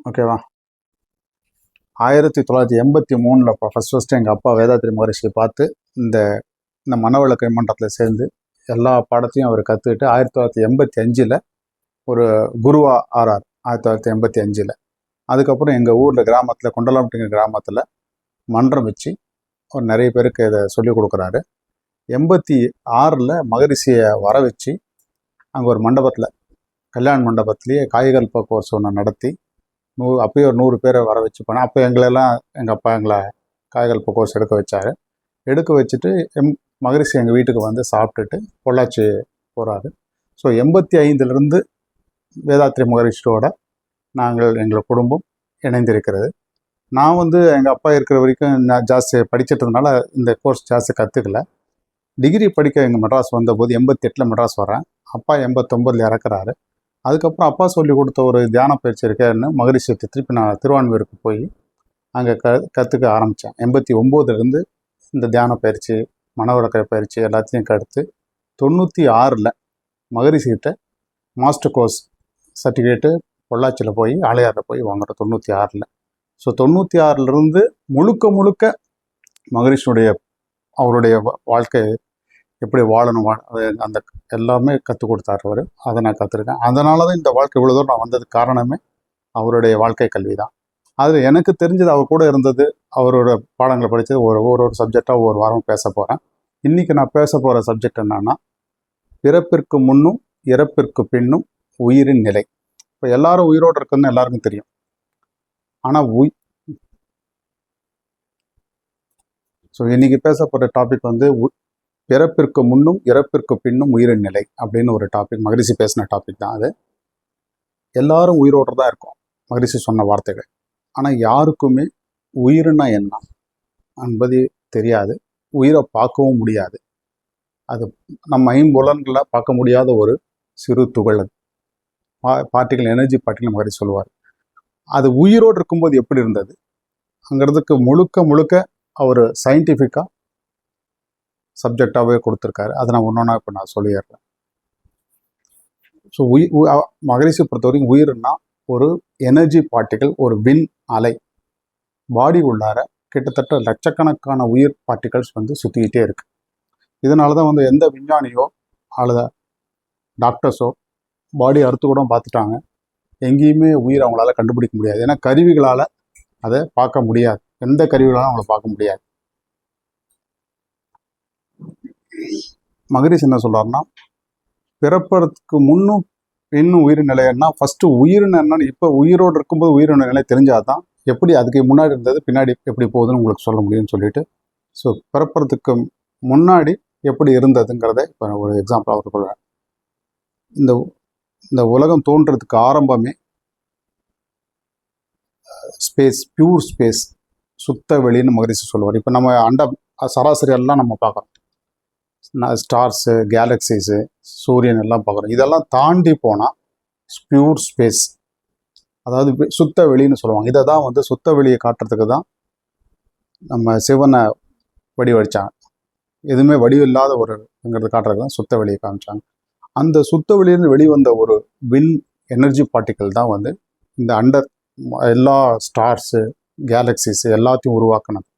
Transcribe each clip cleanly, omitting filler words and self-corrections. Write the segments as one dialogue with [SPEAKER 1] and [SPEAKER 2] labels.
[SPEAKER 1] ஓகேவா? 1983 ஃபஸ்ட்டு எங்கள் அப்பா வேதாத்ரி மகரிஷியை பார்த்து இந்த இந்த மனவளக்கலை மன்றத்தில் சேர்ந்து எல்லா பாடத்தையும் அவர் கற்றுக்கிட்டு 1985 ஒரு குருவா ஆறார். 1985 அதுக்கப்புறம் எங்கள் ஊரில் கிராமத்தில் கொண்டலாம்பட்டிங்க கிராமத்தில் மன்றம் வச்சு ஒரு நிறைய பேருக்கு இதை சொல்லிக் கொடுக்குறாரு. 86 மகரிஷியை வர வச்சு அங்கே ஒரு மண்டபத்தில் கல்யாண மண்டபத்திலேயே காய்கல்ப கோர்ஸ் ஒன்று நடத்தி அப்போயே ஒரு 100 பேரை வர வச்சு போனேன். அப்போ எங்களெல்லாம் எங்கள் அப்பா எங்களை காய்கல்ப கோர்ஸ் எடுக்க வச்சார். எடுக்க வச்சுட்டு மகரிஷி எங்கள் வீட்டுக்கு வந்து சாப்பிட்டுட்டு பொள்ளாச்சி போகிறாரு. ஸோ 85 வேதாத்ரி மகரிஷியோட எங்கள் குடும்பம் இணைந்திருக்கிறது. நான் வந்து எங்கள் அப்பா இருக்கிற வரைக்கும் நான் ஜாஸ்தி படிச்சிட்டதுனால இந்த கோர்ஸ் ஜாஸ்தி கற்றுக்கல. டிகிரி படிக்க எங்கள் மெட்ராஸ் வந்தபோது 88 மெட்ராஸ் வரேன். அப்பா 89 இறக்குறாரு. அதுக்கப்புறம் அப்பா சொல்லி கொடுத்த ஒரு தியான பயிற்சி இருக்கேன்னு மகரிஷி திருப்பி நான் திருவான்மையூருக்கு போய் அங்கே கற்றுக்க ஆரம்பித்தேன். 89 இந்த தியான பயிற்சி மனவளக்கலை பயிற்சி எல்லாத்தையும் கற்றுத்து 96 மகரிஷிகிட்ட மாஸ்டர் கோர்ஸ் சர்டிஃபிகேட்டு பொள்ளாச்சியில் போய் ஆலையாரில் போய் வாங்குகிறேன் 96. ஸோ 96 முழுக்க மகரிஷியுடைய அவருடைய வாழ்க்கை எப்படி வாழணும் அந்த எல்லாமே கற்றுக் கொடுத்தார் அவர். அதை நான் கற்றுருக்கேன். அதனால தான் இந்த வாழ்க்கை இவ்வளோ தூரம் நான் வந்ததுக்கு காரணமே அவருடைய வாழ்க்கை கல்வி தான். அதில் எனக்கு தெரிஞ்சது அவர் கூட இருந்தது, அவரோட பாடங்களை படித்தது ஒரு சப்ஜெக்டாக ஒவ்வொரு வாரம் பேச போகிறேன். இன்றைக்கி நான் பேச போகிற சப்ஜெக்ட் என்னன்னா, பிறப்பிற்கு முன்னும் இறப்பிற்கு பின்னும் உயிரின் நிலை. இப்போ எல்லாரும் உயிரோடு இருக்குன்னு எல்லாருக்கும் தெரியும். ஆனால் ஸோ இன்றைக்கி பேச போகிற டாபிக் வந்து பிறப்பிற்கு முன்னும் இறப்பிற்கு பின்னும் உயிரின் நிலை அப்படின்னு ஒரு டாபிக். மகரிஷி பேசின டாபிக் தான் அது. எல்லாரும் உயிரோடு தான் இருக்கும், மகரிஷி சொன்ன வார்த்தைகள். ஆனால் யாருக்குமே உயிர்னா என்ன என்பது தெரியாது. உயிரை பார்க்கவும் முடியாது. அது நம்ம ஐம்புலன்களில் பார்க்க முடியாத ஒரு சிறு துகள். அது பார்ட்டிகள், எனர்ஜி பார்ட்டிகள் மகரிஷி சொல்லுவார். அது உயிரோடு இருக்கும்போது எப்படி இருந்தது அங்கிறதுக்கு முழுக்க அவர் சயின்டிஃபிக்காக சப்ஜெக்டாகவே கொடுத்துருக்காரு. அதை நான் ஒன்றா இப்போ நான் சொல்லிடுறேன். ஸோ மகரிஷி பொறுத்த வரைக்கும் உயிர்னா ஒரு எனர்ஜி பார்ட்டிகள், ஒரு விண் அலை. பாடி உள்ளார கிட்டத்தட்ட லட்சக்கணக்கான உயிர் பார்ட்டிகல்ஸ் வந்து சுற்றிக்கிட்டே இருக்குது. இதனால தான் வந்து எந்த விஞ்ஞானியோ அல்லது டாக்டர்ஸோ பாடி அறுத்து கூட பார்த்துட்டாங்க, எங்கேயுமே உயிர் அவங்களால கண்டுபிடிக்க முடியாது. ஏன்னா கருவிகளால் அதை பார்க்க முடியாது. எந்த கருவிகளாலும் அவங்கள பார்க்க முடியாது. மகரிஷி என்ன சொல்றாருன்னா, பிறப்பதற்கு முன்னும் இன்னும் உயிரின் நிலைன்னா, ஃபஸ்ட்டு உயிரின் என்னன்னு இப்போ உயிரோடு இருக்கும்போது உயிரின் நிலை தெரிஞ்சாதான் எப்படி அதுக்கு முன்னாடி இருந்தது பின்னாடி எப்படி போகுதுன்னு உங்களுக்கு சொல்ல முடியும்னு சொல்லிட்டு, ஸோ பிறப்பதற்கு முன்னாடி எப்படி இருந்ததுங்கிறத இப்போ ஒரு எக்ஸாம்பிள் அவர் சொல்கிறார். இந்த உலகம் தோன்றதுக்கு ஆரம்பமே ஸ்பேஸ், பியூர் ஸ்பேஸ், சுத்த வெளின்னு மகரிஷி சொல்லுவார். இப்போ நம்ம சராசரி எல்லாம் நம்ம பார்க்குறோம், ஸ்டார்ஸு, கேலக்சிஸு, சூரியன் எல்லாம் பார்க்குறோம். இதெல்லாம் தாண்டி போனால் பியூர் ஸ்பேஸ், அதாவது சுத்த வெளின்னு சொல்லுவாங்க. இதை தான் வந்து சுத்த வெளியை காட்டுறதுக்கு தான் நம்ம சிவனை வடிவடித்தாங்க. எதுவுமே வடிவில்லாத ஒருங்கிறது காட்டுறதுக்கு தான் சுத்த வெளியை காமிச்சாங்க. அந்த சுத்த வெளியிலிருந்து வெளிவந்த ஒரு விண் எனர்ஜி பார்ட்டிக்கல் தான் வந்து இந்த எல்லா ஸ்டார்ஸு, கேலக்சிஸு எல்லாத்தையும் உருவாக்கினது.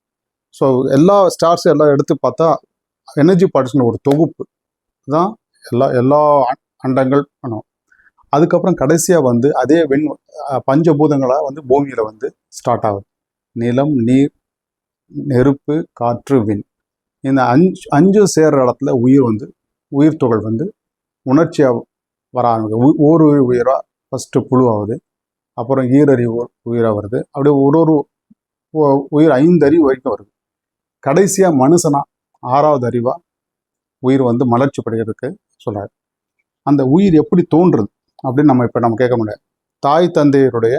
[SPEAKER 1] ஸோ எல்லா ஸ்டார்ஸு எல்லாம் எடுத்து பார்த்தா எனர்ஜி பார்ட்டிகல் ஒரு தொகுப்பு தான் எல்லா அண்டங்கள் பண்ணும். அதுக்கப்புறம் கடைசியாக வந்து அதே பஞ்சபூதங்களாக வந்து பூமியில் வந்து ஸ்டார்ட் ஆகுது. நிலம், நீர், நெருப்பு, காற்று, விண். இந்த அஞ்சு சேர்ற இடத்துல உயிர் துகள் வந்து உணர்ச்சியாக வர ஆரம்பிக்குது. ஒரு உயிராக ஃபஸ்ட்டு புழு ஆகுது, அப்புறம் ஈரறிவு உயிராக வருது. அப்படியே ஒரு உயிர் 5 அறிவு வரைக்கும் வருது. கடைசியாக மனுஷனா 6வது அறிவாக உயிர் வந்து மலர்ச்சி படுகிறதுக்கு சொல்கிறார். அந்த உயிர் எப்படி தோன்றுறது அப்படின்னு நம்ம கேட்க முடியாது. தாய் தந்தையருடைய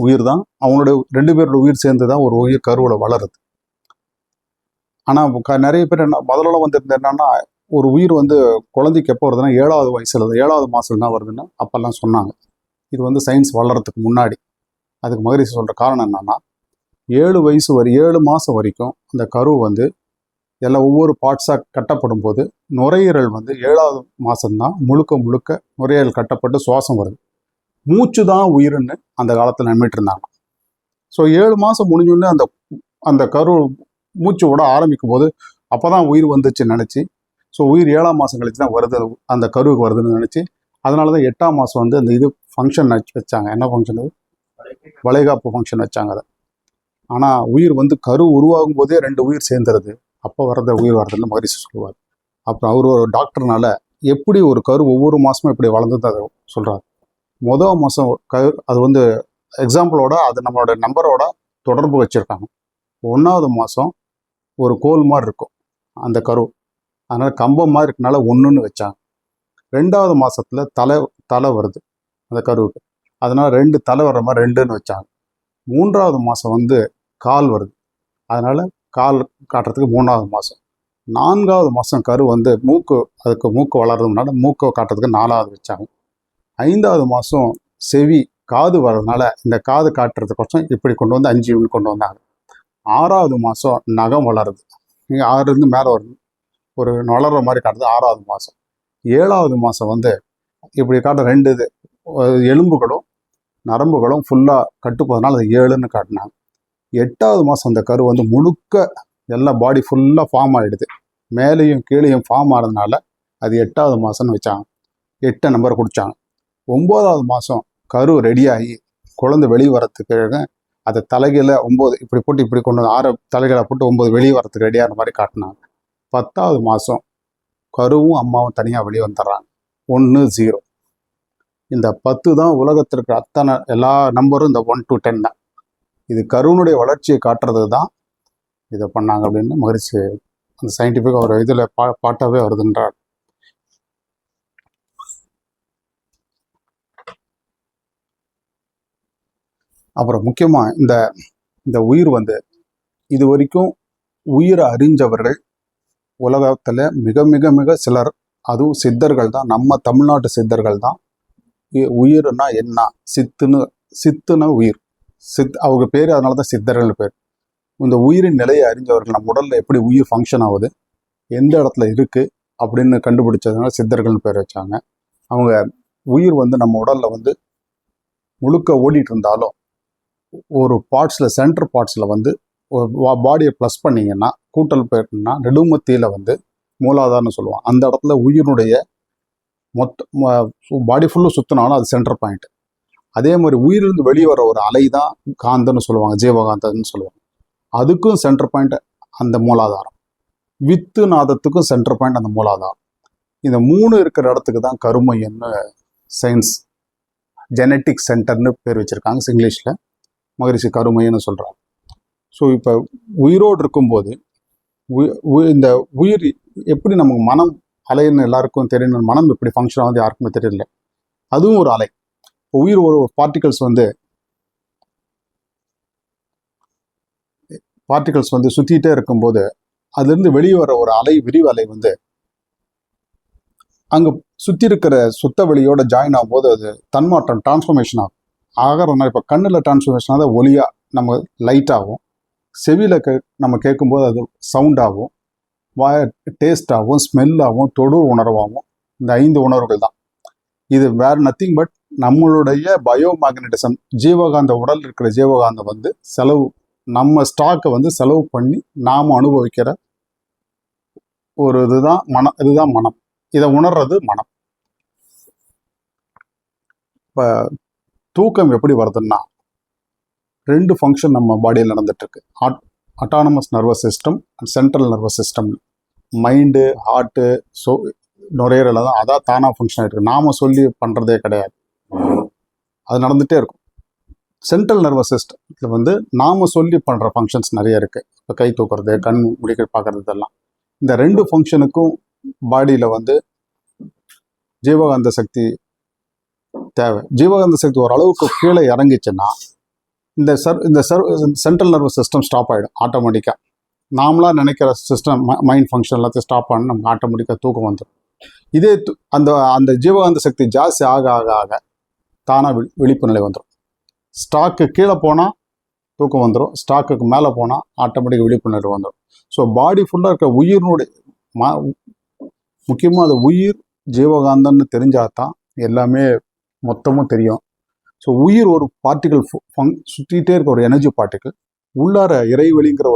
[SPEAKER 1] உயிர் தான், அவங்களுடைய 2 பேரோட உயிர் சேர்ந்து தான் ஒரு உயிர் கருவில் வளருது. ஆனால் நிறைய பேர் முதல்ல வந்துருந்து என்னன்னா, ஒரு உயிர் வந்து குழந்தைக்கு எப்போ வருதுன்னா 7வது வயசுல 7வது மாதம் தான் வருதுன்னு அப்போல்லாம் சொன்னாங்க. இது வந்து சயின்ஸ் வளர்கிறதுக்கு முன்னாடி. அதுக்கு மகரிஷி சொல்கிற காரணம் என்னன்னா, 7 மாதம் வரைக்கும் அந்த கரு வந்து எல்லாம் ஒவ்வொரு பார்ட்ஸாக கட்டப்படும் போது நுரையீரல் வந்து 7வது மாதம்தான் முழுக்க நுரையீரல் கட்டப்பட்டு சுவாசம் வருது. மூச்சு தான் உயிர்னு அந்த காலத்தில் நம்பிட்டு இருந்தாங்க. ஸோ 7 மாதம் முடிஞ்சோடனே அந்த அந்த கரு மூச்சு விட ஆரம்பிக்கும் போது அப்போ தான் உயிர் வந்துச்சுன்னு நினச்சி, ஸோ உயிர் 7ஆம் மாதம் கழிச்சு தான் வருது, அந்த கருவுக்கு வருதுன்னு நினச்சி, அதனால தான் 8ஆம் மாதம் வந்து அந்த இது ஃபங்க்ஷன் வச்சாங்க. என்ன ஃபங்க்ஷன்? அது வளைகாப்பு ஃபங்க்ஷன் வச்சாங்க அதை. ஆனால் உயிர் வந்து கரு உருவாகும் போதே 2 உயிர் சேர்ந்துருது, அப்போ வரத உயிர் வரதில்லை மகரிஷி சொல்லுவார். அப்புறம் அவர் ஒரு டாக்டர்னால எப்படி ஒரு கரு ஒவ்வொரு மாதமும் எப்படி வளர்ந்தது அதை சொல்கிறார். மொதல் மாதம் அது வந்து எக்ஸாம்பிளோட அது நம்மளோட நம்பரோட தொடர்பு வச்சுருக்காங்க. 1ஆவது மாதம் ஒரு கோல் மாதிரி இருக்கும் அந்த கரு, அதனால் கம்பம் மாதிரி இருக்கனால 1ன்னு வச்சாங்க. 2ஆவது மாதத்தில் தலை வருது அந்த கருவுக்கு, அதனால் 2 தலை வர்ற மாதிரி 2ன்னு வச்சாங்க. 3ஆவது மாதம் வந்து கால் வருது, அதனால் கால் காட்டுறதுக்கு 3ஆவது மாதம். 4ஆவது மாதம் கரு வந்து மூக்கு வளர்றதுனால மூக்கை காட்டுறதுக்கு 4ஆவது வச்சாங்க. 5ஆவது மாதம் செவி காது வர்றதுனால இந்த காது காட்டுறதுக்கோசம் இப்படி கொண்டு வந்து 5 யூனிட் கொண்டு வந்தாங்க. 6ஆவது மாதம் நகம் வளருது, இங்கே 6லேருந்து மேலே வருது, ஒரு வளர்கிற மாதிரி காட்டுறது 6ஆவது மாதம். 7ஆவது மாதம் வந்து இப்படி காட்ட 2 இது எலும்புகளும் நரம்புகளும் ஃபுல்லாக கட்டுப்போதனால அது 7ன்னு காட்டினாங்க. 8ஆவது மாதம் அந்த கரு வந்து முழுக்க எல்லாம் பாடி ஃபுல்லாக ஃபார்ம் ஆகிடுது, மேலேயும் கீழேயும் ஃபார்ம் ஆகிறதுனால அது 8ஆவது மாதம்னு வச்சாங்க. 8 நம்பர் குடித்தாங்க. 9ஆவது மாதம் கரு ரெடியாகி குழந்தை வெளியே வரத்துக்கு அதை தலைகளை 9 இப்படி போட்டு இப்படி கொண்டு வந்து 6 தலைகளை போட்டு 9 வெளியே வரத்துக்கு ரெடியாகிற மாதிரி காட்டினாங்க. 10ஆவது மாதம் கருவும் அம்மாவும் தனியாக வெளியே வந்துடுறாங்க, 1 0. இந்த 10 தான் உலகத்திற்கு அத்தனை எல்லா நம்பரும் இந்த 1 to 10 தான். இது கருவனுடைய வளர்ச்சியை காட்டுறது தான் இதை பண்ணாங்க அப்படின்னு மகரிஷி அந்த சயின்டிஃபிக்காக ஒரு இதில் பாட்டாகவே வருதுன்றார். அப்புறம் முக்கியமாக இந்த உயிர் வந்து இது வரைக்கும் உயிரை அறிஞ்சவர்கள் உலகத்தில் மிக மிக மிக சிலர், அதுவும் சித்தர்கள் தான், நம்ம தமிழ்நாட்டு சித்தர்கள் தான். உயிர்னா என்ன, சித்துன உயிர், அவங்க பேர், அதனால தான் சித்தர்கள் பேர். இந்த உயிரின் நிலையை அறிஞ்சவர்கள், நம்ம உடலில் எப்படி உயிர் ஃபங்க்ஷன் ஆகுது, எந்த இடத்துல இருக்குது அப்படின்னு கண்டுபிடிச்சதுனால சித்தர்கள்னு பேர் வச்சாங்க. அவங்க உயிர் வந்து நம்ம உடலில் வந்து முழுக்க ஓடிட்டு இருந்தாலும் ஒரு பார்ட்ஸில், சென்டர் பார்ட்ஸில் வந்து பாடியை ப்ளஸ் பண்ணிங்கன்னா, கூட்டல் போயிட்டுன்னா நெடுமத்தியில் வந்து மூலாதாரம்னு சொல்லுவோம். அந்த இடத்துல உயிரினுடைய பாடி ஃபுல்லும் சுற்றினாலும் அது சென்டர் பாயிண்ட். அதே மாதிரி உயிரிலிருந்து வெளியே வர ஒரு அலை தான் காந்தன்னு சொல்லுவாங்க, ஜீவகாந்தன்னு சொல்லுவாங்க. அதுக்கும் சென்டர் பாயிண்ட் அந்த மூலாதாரம். வித்து நாதத்துக்கும் சென்டர் பாயிண்ட் அந்த மூலாதாரம். இந்த 3 இருக்கிற இடத்துக்கு தான் கருமையன்னு சயின்ஸ் ஜெனட்டிக் சென்டர்னு பேர் வச்சுருக்காங்க இங்கிலீஷில். மகரிஷி கருமையன்னு சொல்கிறாங்க. ஸோ இப்போ உயிரோடு இருக்கும்போது இந்த உயிர் எப்படி நமக்கு மனம் அலைன்னு எல்லாருக்கும் தெரியணும், மனம் எப்படி ஃபங்க்ஷன் ஆகுது யாருக்குமே தெரியல. அதுவும் ஒரு அலை. உயிர் ஒரு பார்ட்டிகல்ஸ் வந்து சுற்றிகிட்டே இருக்கும்போது அதுலேருந்து வெளியே வர ஒரு அலை, விரிவு அலை வந்து அங்கே சுற்றி இருக்கிற சுத்த வெளியோட ஜாயின் ஆகும்போது அது தன்மாற்றம், டிரான்ஸ்ஃபர்மேஷன் ஆகும். ஆகிறதுனால இப்போ கண்ணில் டிரான்ஸ்ஃபர்மேஷன் ஆகுது, ஒலியாக நம்ம லைட் ஆகும், செவியில் நம்ம கேட்கும்போது அது சவுண்ட் ஆகும், டேஸ்ட் ஆகும், ஸ்மெல் ஆகும், தொடு உணர்வாகும். இந்த 5 உணர்வுகள் தான். இது வேறு நத்திங் பட் நம்மளுடைய பயோ மேக்னட்டிசம், ஜீவகாந்த உடல் இருக்கிற ஜீவகாந்தம் வந்து நம்ம ஸ்டாக்கை வந்து செலவு பண்ணி நாம் அனுபவிக்கிற ஒரு இதுதான் மனம். இதை உணர்றது மனம். இப்போ தூக்கம் எப்படி வருதுன்னா 2 ஃபங்க்ஷன் நம்ம பாடியில் நடந்துட்டுருக்கு. Autonomous nervous system and central nervous system. Mind, heart, நுரையீரல் தான் அதான் தானாக ஃபங்க்ஷன் ஆகிட்டு இருக்கு. நாம் சொல்லி பண்ணுறதே கிடையாது, அது நடந்துகிட்டே இருக்கும். சென்ட்ரல் நர்வஸ் சிஸ்டத்தில் வந்து நாம் சொல்லி பண்ணுற ஃபங்க்ஷன்ஸ் நிறைய இருக்குது. இப்போ கை தூக்குறது, கண் முடிக்க பார்க்குறது, இதெல்லாம். இந்த 2 ஃபங்க்ஷனுக்கும் பாடியில் வந்து ஜீவகாந்த சக்தி தேவை. ஜீவகாந்த சக்தி ஓரளவுக்கு கீழே இறங்கிச்சுன்னா இந்த சென்ட்ரல் நர்வஸ் சிஸ்டம் ஸ்டாப் ஆகிடும் ஆட்டோமேட்டிக்காக. நாமளாக நினைக்கிற சிஸ்டம் மைண்ட் ஃபங்க்ஷன் எல்லாத்தையும் ஸ்டாப் பண்ணி நமக்கு ஆட்டோமேட்டிக்காக தூக்கம் வந்துடும். இதே அந்த ஜீவகாந்த சக்தி ஜாஸ்தி ஆக ஆக ஆக தானாக விழிப்பு நிலை வந்துடும். ஸ்டாக்கு கீழே போனால் தூக்கம் வந்துடும், ஸ்டாக்குக்கு மேலே போனால் ஆட்டோமேட்டிக் விழிப்புணர்வு வந்துடும். ஸோ பாடி ஃபுல்லாக இருக்கிற உயிரினுடைய முக்கியமாக அது உயிர் ஜீவகாந்தன்னு தெரிஞ்சால் தான் எல்லாமே மொத்தமும் தெரியும். ஸோ உயிர் ஒரு பார்ட்டிகல் சுற்றிகிட்டே இருக்க ஒரு எனர்ஜி பார்ட்டிகல், உள்ளார இறைவெளிங்கிற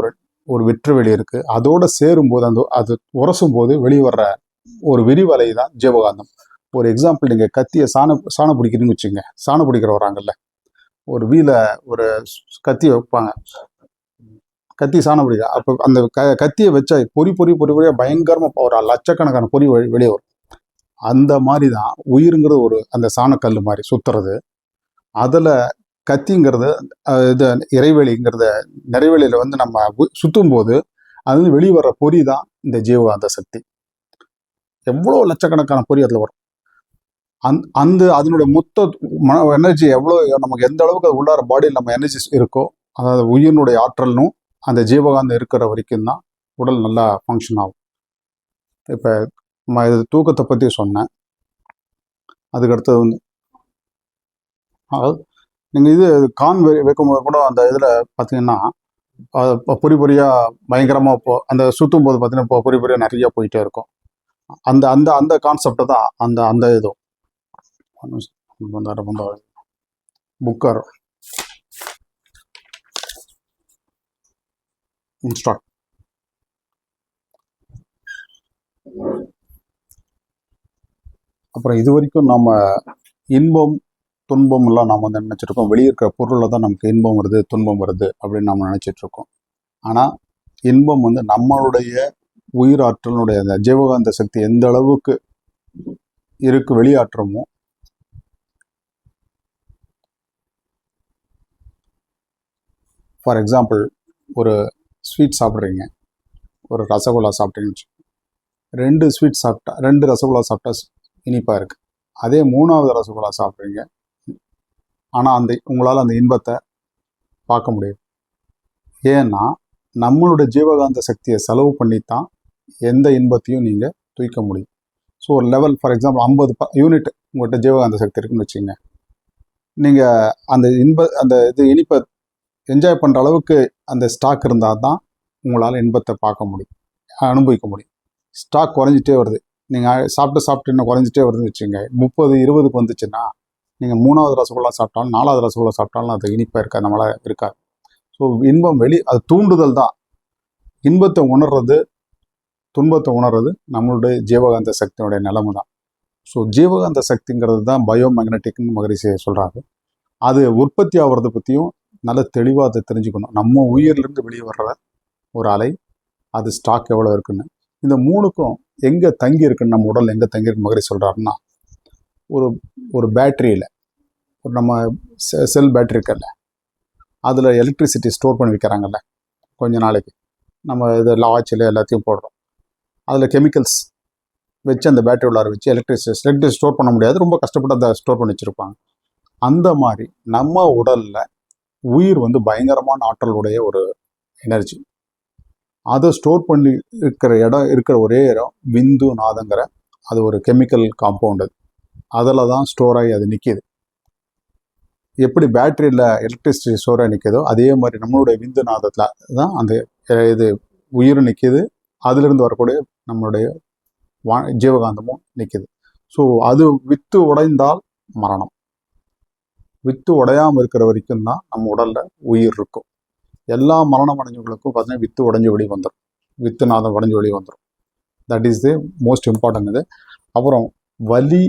[SPEAKER 1] ஒரு வெற்றுவெளி இருக்கு. அதோட சேரும்போது அது உரசும் போது வெளிவர்ற ஒரு விரிவலை தான் ஜீவகாந்தம். ஒரு எக்ஸாம்பிள், நீங்கள் கத்தியை சாணம் பிடிக்கிறீங்கன்னு வச்சுங்க. சாணம் பிடிக்கிற வராங்கல்ல, ஒரு ஒரு கத்தியை வைப்பாங்க, கத்தி சாணம் பிடிக்க. அப்போ அந்த கத்தியை வச்சா பொறியா பயங்கரமாக ஒரு லட்சக்கணக்கான பொறி வெளியே வரும். அந்த மாதிரி தான் உயிருங்கிறது அந்த சாணக்கல் மாதிரி சுத்துறது. அதில் கத்திங்கிறது இது இறைவெளிங்கிறத நிறைவெளியில் நம்ம சுற்றும் போது அது வெளிவர பொறி தான் இந்த ஜீவகாந்த சக்தி. எவ்வளோ லட்சக்கணக்கான பொறி அதில் வரும். அதனுடைய மொத்த எனர்ஜி எவ்வளோ, நமக்கு எந்த அளவுக்கு அது உள்ளார பாடியில் நம்ம எனர்ஜி இருக்கோ, அதாவது உயிரினுடைய ஆற்றல்னும் அந்த ஜீவகாந்தம் இருக்கிற வரைக்கும் தான் உடல் நல்லா ஃபங்க்ஷன் ஆகும். இப்போ இது தூக்கத்தை பற்றி சொன்னேன். அதுக்கடுத்தது அதாவது நீங்கள் இது வைக்கும்போது கூட அந்த இதில் பார்த்தீங்கன்னா பொறியாக பயங்கரமாக அந்த சுற்றும் போது பார்த்தீங்கன்னா பொறியாக நிறைய போயிட்டே இருக்கும். அந்த அந்த அந்த கான்செப்டை தான் அந்த இதுவும் புக்கர் இன்ஸ்ட்ரக்ட். அப்புறம் இது வரைக்கும் நம்ம இன்பம் துன்பம் எல்லாம் நாம் நினைச்சிருக்கோம். வெளியே இருக்கிற பொருளில் தான் நமக்கு இன்பம் வருது துன்பம் வருது அப்படின்னு நம்ம நினைச்சிட்டு இருக்கோம். ஆனால் இன்பம் நம்மளுடைய உயிராற்றலுடைய அந்த ஜீவகாந்த சக்தி எந்த அளவுக்கு வெளியாற்றமோ, ஃபார் எக்ஸாம்பிள் ஒரு ஸ்வீட் சாப்பிட்றீங்க, ஒரு ரசகுல்லா சாப்பிட்டீங்கன்னு, 2 ரசகுல்லா சாப்பிட்டா இனிப்பாக இருக்குது. அதே 3வது ரசகுல்லா சாப்பிட்றீங்க, ஆனால் உங்களால் அந்த இன்பத்தை பார்க்க முடியும். ஏன்னா நம்மளுடைய ஜீவகாந்த சக்தியை செலவு பண்ணித்தான் எந்த இன்பத்தையும் நீங்கள் தூக்க முடியும். ஸோ ஒரு லெவல், ஃபார் எக்ஸாம்பிள் 50 யூனிட் உங்கள்கிட்ட ஜீவகாந்த சக்தி இருக்குன்னு வச்சுங்க. நீங்கள் அந்த இனிப்பை என்ஜாய் பண்ணுற அளவுக்கு அந்த ஸ்டாக் இருந்தால் தான் உங்களால் இன்பத்தை பார்க்க முடியும், அனுபவிக்க முடியும். ஸ்டாக் குறைஞ்சிட்டே வருது, நீங்கள் சாப்பிட்டு இன்னும் குறைஞ்சிட்டே வருதுன்னு வச்சுங்க. 30-20க்கு வந்துச்சுன்னா நீங்கள் 3வது ரசகுல்லா சாப்பிட்டாலும் 4வது ரசகுல்லா சாப்பிட்டாலும் அது இனிப்பாக இருக்காது, நம்மளால் இருக்காது. ஸோ இன்பம் அது தூண்டுதல் தான். இன்பத்தை உணர்றது துன்பத்தை உணர்றது நம்மளுடைய ஜீவகாந்த சக்தியுடைய நிலைமை தான். ஸோ ஜீவகாந்த சக்திங்கிறது தான் பயோ மேக்னட்டிக்னு மகரிஷி சொல்கிறாங்க. அது உற்பத்தி ஆகிறத பற்றியும் நல்ல தெளிவாக அதை தெரிஞ்சுக்கணும். நம்ம உயிரிலிருந்து வெளியே வர்ற ஒரு அலை, அது ஸ்டாக் எவ்வளோ இருக்குன்னு, இந்த 3க்கும் எங்கே தங்கி இருக்குன்னு, நம்ம உடல் எங்கே தங்கியிருக்குன்னு மகரிஷி சொல்கிறாருன்னா, ஒரு பேட்டரியில் நம்ம செல் பேட்டரி இருக்கல, அதில் எலக்ட்ரிசிட்டி ஸ்டோர் பண்ணி வைக்கிறாங்கல்ல, கொஞ்ச நாளைக்கு நம்ம இது லாச்சில் எல்லாத்தையும் போடுறோம். அதில் கெமிக்கல்ஸ் வச்சு அந்த பேட்டரி உள்ளார வச்சு எலக்ட்ரிசிட்டி ஸ்டோர் பண்ண முடியாது, ரொம்ப கஷ்டப்பட்டு அதை ஸ்டோர் பண்ணி வச்சுருப்பாங்க. அந்த மாதிரி நம்ம உடலில் உயிர் பயங்கரமான ஆற்றலுடைய ஒரு எனர்ஜி. அதை ஸ்டோர் பண்ணி இருக்கிற ஒரே இடம் விந்து நாதங்கிற அது ஒரு கெமிக்கல் காம்பவுண்ட். அதில் தான் ஸ்டோர் ஆகி அது நிற்கிது. எப்படி பேட்டரியில் எலக்ட்ரிசிட்டி ஸ்டோர் ஆகி நிற்கிதோ அதே மாதிரி நம்மளுடைய விந்து நாதத்தில் தான் அந்த இது உயிர் நிற்கிது. அதிலிருந்து வரக்கூடிய நம்மளுடைய ஜீவகாந்தமும் நிற்கிது. ஸோ அது வித்து உடைந்தால் மரணம். வித்து உடையாமல் இருக்கிற வரைக்கும் தான் நம்ம உடலில் உயிர் இருக்கும். எல்லா மரணம் அடைஞ்சவங்களுக்கும் பார்த்தீங்கன்னா வித்து உடஞ்சி வெளியே வந்துடும், வித்து நாதம் உடஞ்சி வெளியே வந்துடும். That is the most important. இது அப்புறம் வலி,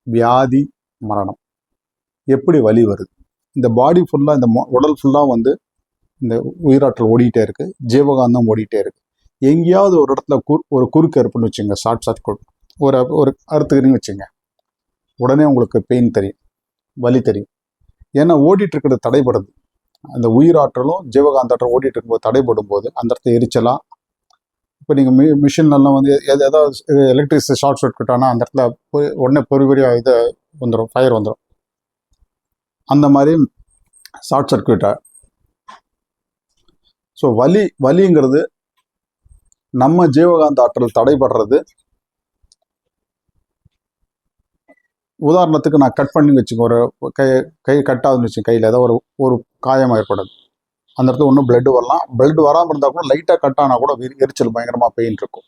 [SPEAKER 1] வியாதி, மரணம். எப்படி வலி வருது? இந்த பாடி ஃபுல்லாக, இந்த உடல் ஃபுல்லாக இந்த உயிராற்றல் ஓடிக்கிட்டே இருக்குது, ஜீவகாந்தம் ஓடிக்கிட்டே இருக்குது. எங்கேயாவது ஒரு இடத்துல ஒரு குறுக்கு ஏற்புன்னு வச்சுங்க, ஷார்ட் சர்க்யூட், ஒரு அறுத்துக்கிறீங்கன்னு வச்சுங்க, உடனே உங்களுக்கு பெயின் தெரியும், வலி தெரியும். ஏன்னா ஓடிட்டு இருக்கிறது தடைபடுது. அந்த உயிராற்றலும் ஜீவகாந்த ஆற்றலும் ஓடிட்டு இருக்கும்போது தடைபடும் போது அந்த இடத்துல எரிச்சலாம். இப்போ நீங்கள் மிஷின்லாம் ஏதாவது எலக்ட்ரிசிட்டி ஷார்ட் சர்க்யூட் ஆனால் அந்த இடத்துல உடனே பெரிய இது வந்துடும், ஃபயர் வந்துடும். அந்த மாதிரி ஷார்ட் சர்க்யூட்டை. ஸோ வலிங்கிறது நம்ம ஜீவகாந்த ஆற்றல் தடைபடுறது. உதாரணத்துக்கு நான் கட் பண்ணி வச்சுக்கோ, ஒரு கை கட்டாதுன்னு வச்சு, கையில் ஏதோ ஒரு காயம் ஏற்படுது, அந்த இடத்துல ஒன்றும் பிளட் வரலாம். பிளட் வராமல் இருந்தால் கூட லைட்டாக கட் ஆனால் கூட எரிச்சல் பயங்கரமாக பெயின் இருக்கும்.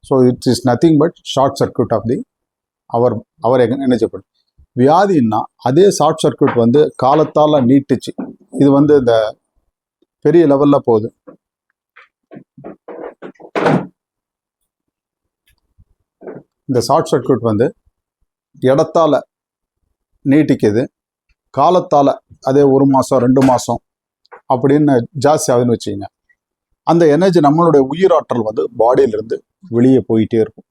[SPEAKER 1] So it's is nothing but short circuit of the our energy. வியாதின்னா அதே ஷார்ட் சர்க்யூட் வந்து காலத்தால் நீட்டுச்சு. இது வந்து இந்த பெரிய லெவலில் போகுது. இந்த ஷார்ட் சர்க்யூட் வந்து இடத்தால் நீட்டிக்குது, காலத்தால் அதே 1 மாதம் 2 மாதம் அப்படின்னு ஜாஸ்தி ஆகுதுன்னு வச்சுக்கோங்க. அந்த எனர்ஜி நம்மளுடைய உயிராற்றல் வந்து பாடியிலிருந்து வெளியே போயிட்டே இருக்கும்.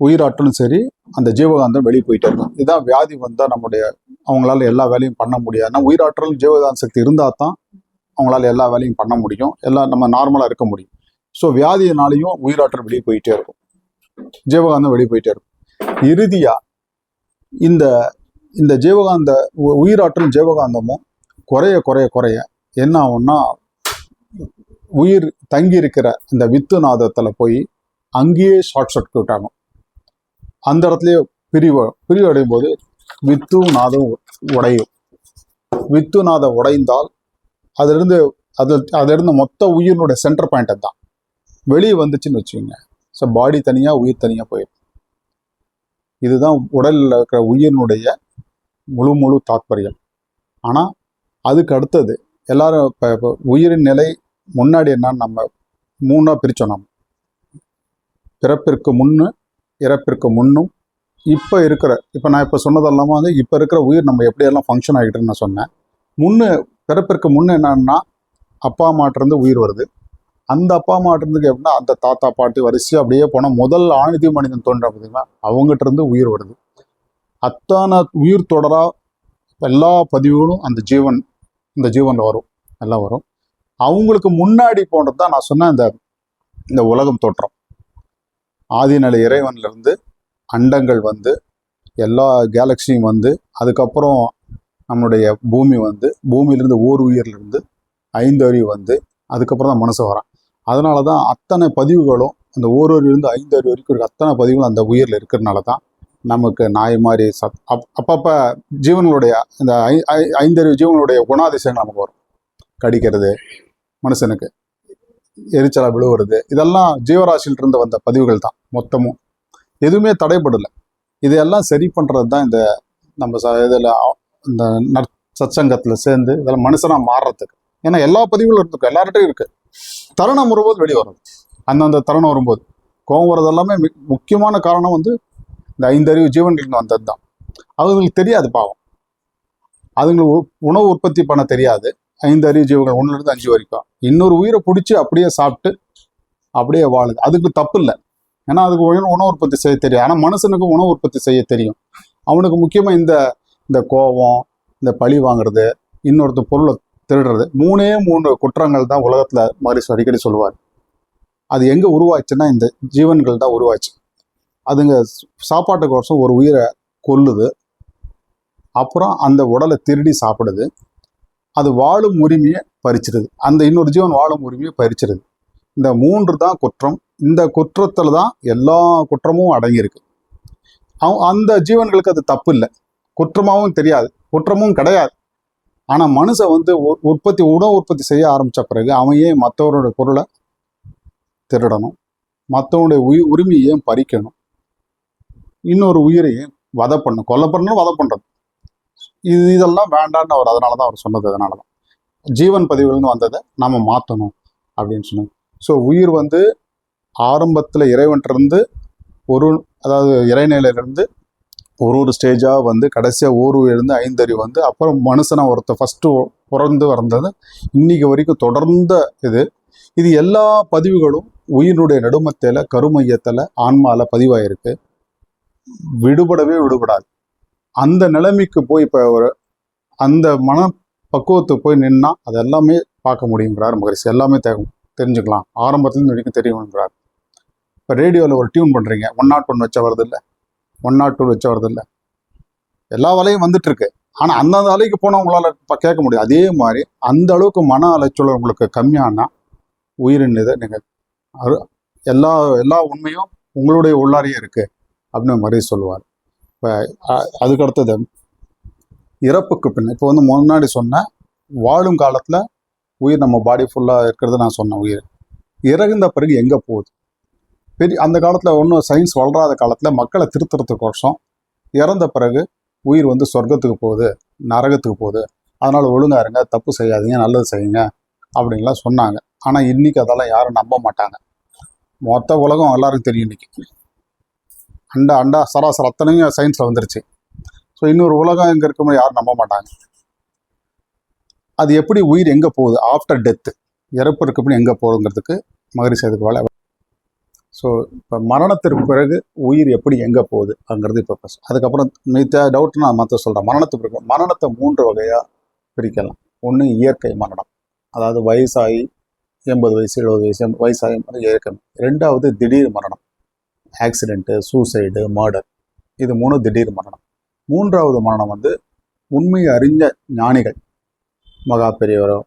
[SPEAKER 1] உயிராற்றலும் சரி, அந்த ஜீவகாந்தம் வெளியே போயிட்டே இருக்கும். இதுதான் வியாதி வந்தால் நம்முடைய அவங்களால எல்லா வேலையும் பண்ண முடியாதுன்னா, உயிராற்றல் ஜீவகாந்த சக்தி இருந்தால் தான் அவங்களால எல்லா வேலையும் பண்ண முடியும், எல்லாம் நம்ம நார்மலாக இருக்க முடியும். ஸோ வியாதியினாலையும் உயிராற்றல் வெளியே போயிட்டே இருக்கும், ஜீவகாந்தம் வெளியே போயிட்டே இருக்கும். இறுதியாக இந்த இந்த ஜீவகாந்த உயிராற்றலும் ஜீவகாந்தமும் குறைய குறைய குறைய என்ன ஆகும்னா, உயிர் தங்கி இருக்கிற இந்த வித்து நாதத்தில் போய் அங்கேயே ஷார்ட் சர்க்யூட் ஆகும். அந்த இடத்துலயே பிரிவடையும் போது வித்து நாதம் உடையும். வித்து நாதம் உடைந்தால் அதிலிருந்து மொத்த உயிரினுடைய சென்டர் பாயிண்ட் தான் வெளியே வந்துச்சுன்னு வச்சுக்கோங்க. ஸோ பாடி தனியாக உயிர் தனியாக போயிடும். இதுதான் உடலில் இருக்கிற உயிரினுடைய முழு தாத்பரியம். ஆனால் அதுக்கு அடுத்தது எல்லாரும் இப்போ உயிரின் நிலை முன்னாடி என்னன்னு நம்ம 3ஆக பிரித்தோம். நம்ம பிறப்பிற்கு முன்னு, இறப்பிற்கு முன்னும், இப்போ நான் இப்போ சொன்னதெல்லாமா வந்து இப்போ இருக்கிற உயிர் நம்ம எப்படியெல்லாம் ஃபங்க்ஷன் ஆகிட்டுன்னு நான் சொன்னேன். பிறப்பிற்கு முன்னே என்னன்னா, அப்பா அம்மாட்டிருந்து உயிர் வருது. அந்த அப்பா அம்மாட்டிருந்துக்கு எப்படின்னா, அந்த தாத்தா பாட்டி வரிசையாக அப்படியே போனால் முதல் ஆணிதி மனிதன் தோன்ற பார்த்தீங்கன்னா அவங்ககிட்ட இருந்து உயிர் வருது. அத்தனை உயிர் தொடரா எல்லா பதிவுகளும் இந்த ஜீவனில் வரும், எல்லாம் வரும். அவங்களுக்கு முன்னாடி போன்றது தான் நான் சொன்ன இந்த உலகம் தோற்றம். ஆதிநிலை இறைவன்லேருந்து அண்டங்கள் வந்து எல்லா கேலக்சியும் வந்து, அதுக்கப்புறம் நம்மளுடைய பூமி வந்து, பூமியிலேருந்து ஓர் உயிர்லேருந்து 5 அறிவு வந்து, அதுக்கப்புறம் தான் மனுஷன் வரான். அதனால தான் அத்தனை பதிவுகளும் அந்த ஓரிலிருந்து 5 அறிவு வரைக்கும் இருக்க அத்தனை பதிவுகளும் அந்த உயிரில் இருக்கிறதுனால தான் நமக்கு நாய் மாதிரி அப்பப்போ ஜீவன்களுடைய இந்த 5 அறிவு ஜீவனுடைய குணாதிசயங்கள் நமக்கு வரும். கடிக்கிறது, மனுஷனுக்கு எரிச்சலா விழுவுறது, இதெல்லாம் ஜீவராசிலிருந்து வந்த பதிவுகள் தான். மொத்தமும் எதுவுமே தடைப்படலை. இதையெல்லாம் சரி பண்ணுறது தான் இந்த நம்ம இதில் இந்த சத்சங்கத்தில் சேர்ந்து இதெல்லாம் மனுஷனாக மாறுறதுக்கு. ஏன்னா எல்லா பதிவுகளும் இருக்கு, எல்லார்ட்டையும் இருக்குது. தருணம் வரும்போது வெளியே வரும். அந்தந்த தருணம் வரும்போது கோபம் வர்றது எல்லாமே முக்கியமான காரணம் வந்து இந்த 5 அறிவு ஜீவன்களுக்கு வந்தது தான். அவங்களுக்கு தெரியாது, பாவம். அதுங்களுக்கு உணவு உற்பத்தி பண்ண தெரியாது. 5 அறிவு ஜீவங்கள் 1லேருந்து 5 வரைக்கும் இன்னொரு உயிரை பிடிச்சி அப்படியே சாப்பிட்டு அப்படியே வாழுது. அதுக்கு தப்பு இல்லை, ஏன்னா அதுக்கு உணவு உற்பத்தி செய்ய தெரியும். ஆனால் மனுஷனுக்கு உணவு உற்பத்தி செய்ய தெரியும். அவனுக்கு முக்கியமாக இந்த கோபம், இந்த பழி வாங்குறது, இன்னொருத்த பொருளை திருடுறது, 3 குற்றங்கள் தான் உலகத்தில் மகரிஷி அடிக்கடி சொல்லுவார். அது எங்கே உருவாச்சுன்னா இந்த ஜீவன்கள் தான் உருவாச்சு. அதுங்க சாப்பாட்டுக்கு வருஷம் ஒரு உயிரை கொல்லுது, அப்புறம் அந்த உடலை திருடி சாப்பிடுது, அது வாழும் உரிமையை பறிச்சிருது, அந்த இன்னொரு ஜீவன் வாழும் உரிமையை பறிச்சிருது. இந்த 3 தான் குற்றம். இந்த குற்றத்தில் தான் எல்லா குற்றமும் அடங்கியிருக்கு. அந்த ஜீவன்களுக்கு அது தப்பு இல்லை, குற்றமாகவும் தெரியாது, குற்றமும் கிடையாது. ஆனால் மனுஷன் வந்து உணவு உற்பத்தி செய்ய ஆரம்பித்த பிறகு அவன் ஏன் மற்றவருடைய பொருளை திருடணும், மற்றவனுடைய உரிமையையும் பறிக்கணும், இன்னொரு உயிரையும் வதை பண்ணணும், கொலை பண்ணணும், வதை பண்ணுறது, இதெல்லாம் வேண்டான்னு அவர் அதனால தான் அவர் சொன்னது. அதனால தான் ஜீவன் பதிவுகள்னு வந்ததை நம்ம மாற்றணும் அப்படின்னு சொன்னோம். ஸோ உயிர் வந்து ஆரம்பத்தில் இறைவன்றிருந்து அதாவது இறைநிலையிலேருந்து ஒரு ஸ்டேஜாக வந்து கடைசியாக இருந்து 5 அறிவு வந்து, அப்புறம் மனுஷனாக ஒருத்தர் ஃபஸ்ட்டு பிறந்து வந்தது இன்னைக்கு வரைக்கும் தொடர்ந்த இது எல்லா பதிவுகளும் உயிரினுடைய நடுமத்தையில் கருமையத்தில் ஆன்மாவில் பதிவாயிருக்கு. விடுபடவே விடுபடாது. அந்த நிலைமைக்கு போய் இப்போ அந்த மன பக்குவத்துக்கு போய் நின்னா அது எல்லாமே பார்க்க முடியுங்கிறார் மகரிஷி. எல்லாமே தெரிஞ்சுக்கலாம், ஆரம்பத்துலேருந்து வரைக்கும் தெரியுங்கிறார். இப்போ ரேடியோவில் ஒரு டியூன் பண்ணுறீங்க, 101 வச்ச வருது இல்லை, 102 வச்ச வருது இல்லை, எல்லா வேலையும் வந்துட்டு இருக்கு. ஆனால் அந்தந்த அலைக்கு போனால் உங்களால் கேட்க முடியும். அதே மாதிரி அந்த அளவுக்கு மன அலைச்சல் உங்களுக்கு கம்மியானா உயிரின் இதை நீங்கள் எல்லா உண்மையும் உங்களுடைய உள்ளாரியே இருக்குது அப்படின்னு மகரிஷி சொல்லுவார். இப்போ அதுக்கு அடுத்தது இறப்புக்கு பின், இப்போ வந்து முன்னாடி சொன்ன வாழும் காலத்தில் உயிர் நம்ம பாடி ஃபுல்லாக இருக்கிறது நான் சொன்னேன். உயிர் இறந்த பிறகு எங்கே போகுது? அந்த காலத்தில் ஒன்றும் சயின்ஸ் வளராத காலத்தில் மக்களை திருத்துறதுக்கு வருஷம் இறந்த பிறகு உயிர் வந்து சொர்க்கத்துக்கு போகுது, நரகத்துக்கு போகுது, அதனால் ஒழுங்கா இருங்க, தப்பு செய்யாதீங்க, நல்லது செய்யுங்க அப்படின்லாம் சொன்னாங்க. ஆனால் இன்னைக்கு அதெல்லாம் யாரும் நம்ப மாட்டாங்க. மொத்த உலகம் எல்லாருக்கும் தெரியும் இன்னைக்கு. அண்டா சராசரி அத்தனையும் சயின்ஸில் வந்துருச்சு. ஸோ இன்னொரு உலகம் எங்கே இருக்கும்போது யாரும் நம்ப மாட்டாங்க. அது எப்படி உயிர் எங்கே போகுது ஆஃப்டர் டெத்து, இறப்பு இருக்குன்னு எங்கே போகுதுங்கிறதுக்கு மகரிஷி அதுக்கு வேலை. ஸோ இப்போ மரணத்திற்கு பிறகு உயிர் எப்படி எங்கே போகுதுங்கிறது இப்போ அதுக்கப்புறம் மித்த டவுட் நான் மற்ற சொல்கிறேன். மரணத்துக்கு பிறகு மரணத்தை 3 வகையாக பிரிக்கலாம். ஒன்று இயற்கை மரணம், அதாவது வயசாகி 80 வயசு 70 வயசு வயசாகி இயற்கை. 2வது திடீர் மரணம், ஆக்சிடென்ட்டு, சூசைடு, மர்டர். இது 3 திடீர் மரணம். 3வது மரணம் வந்து உண்மையை அறிஞ்ச ஞானிகள், மகா பெரியவரோ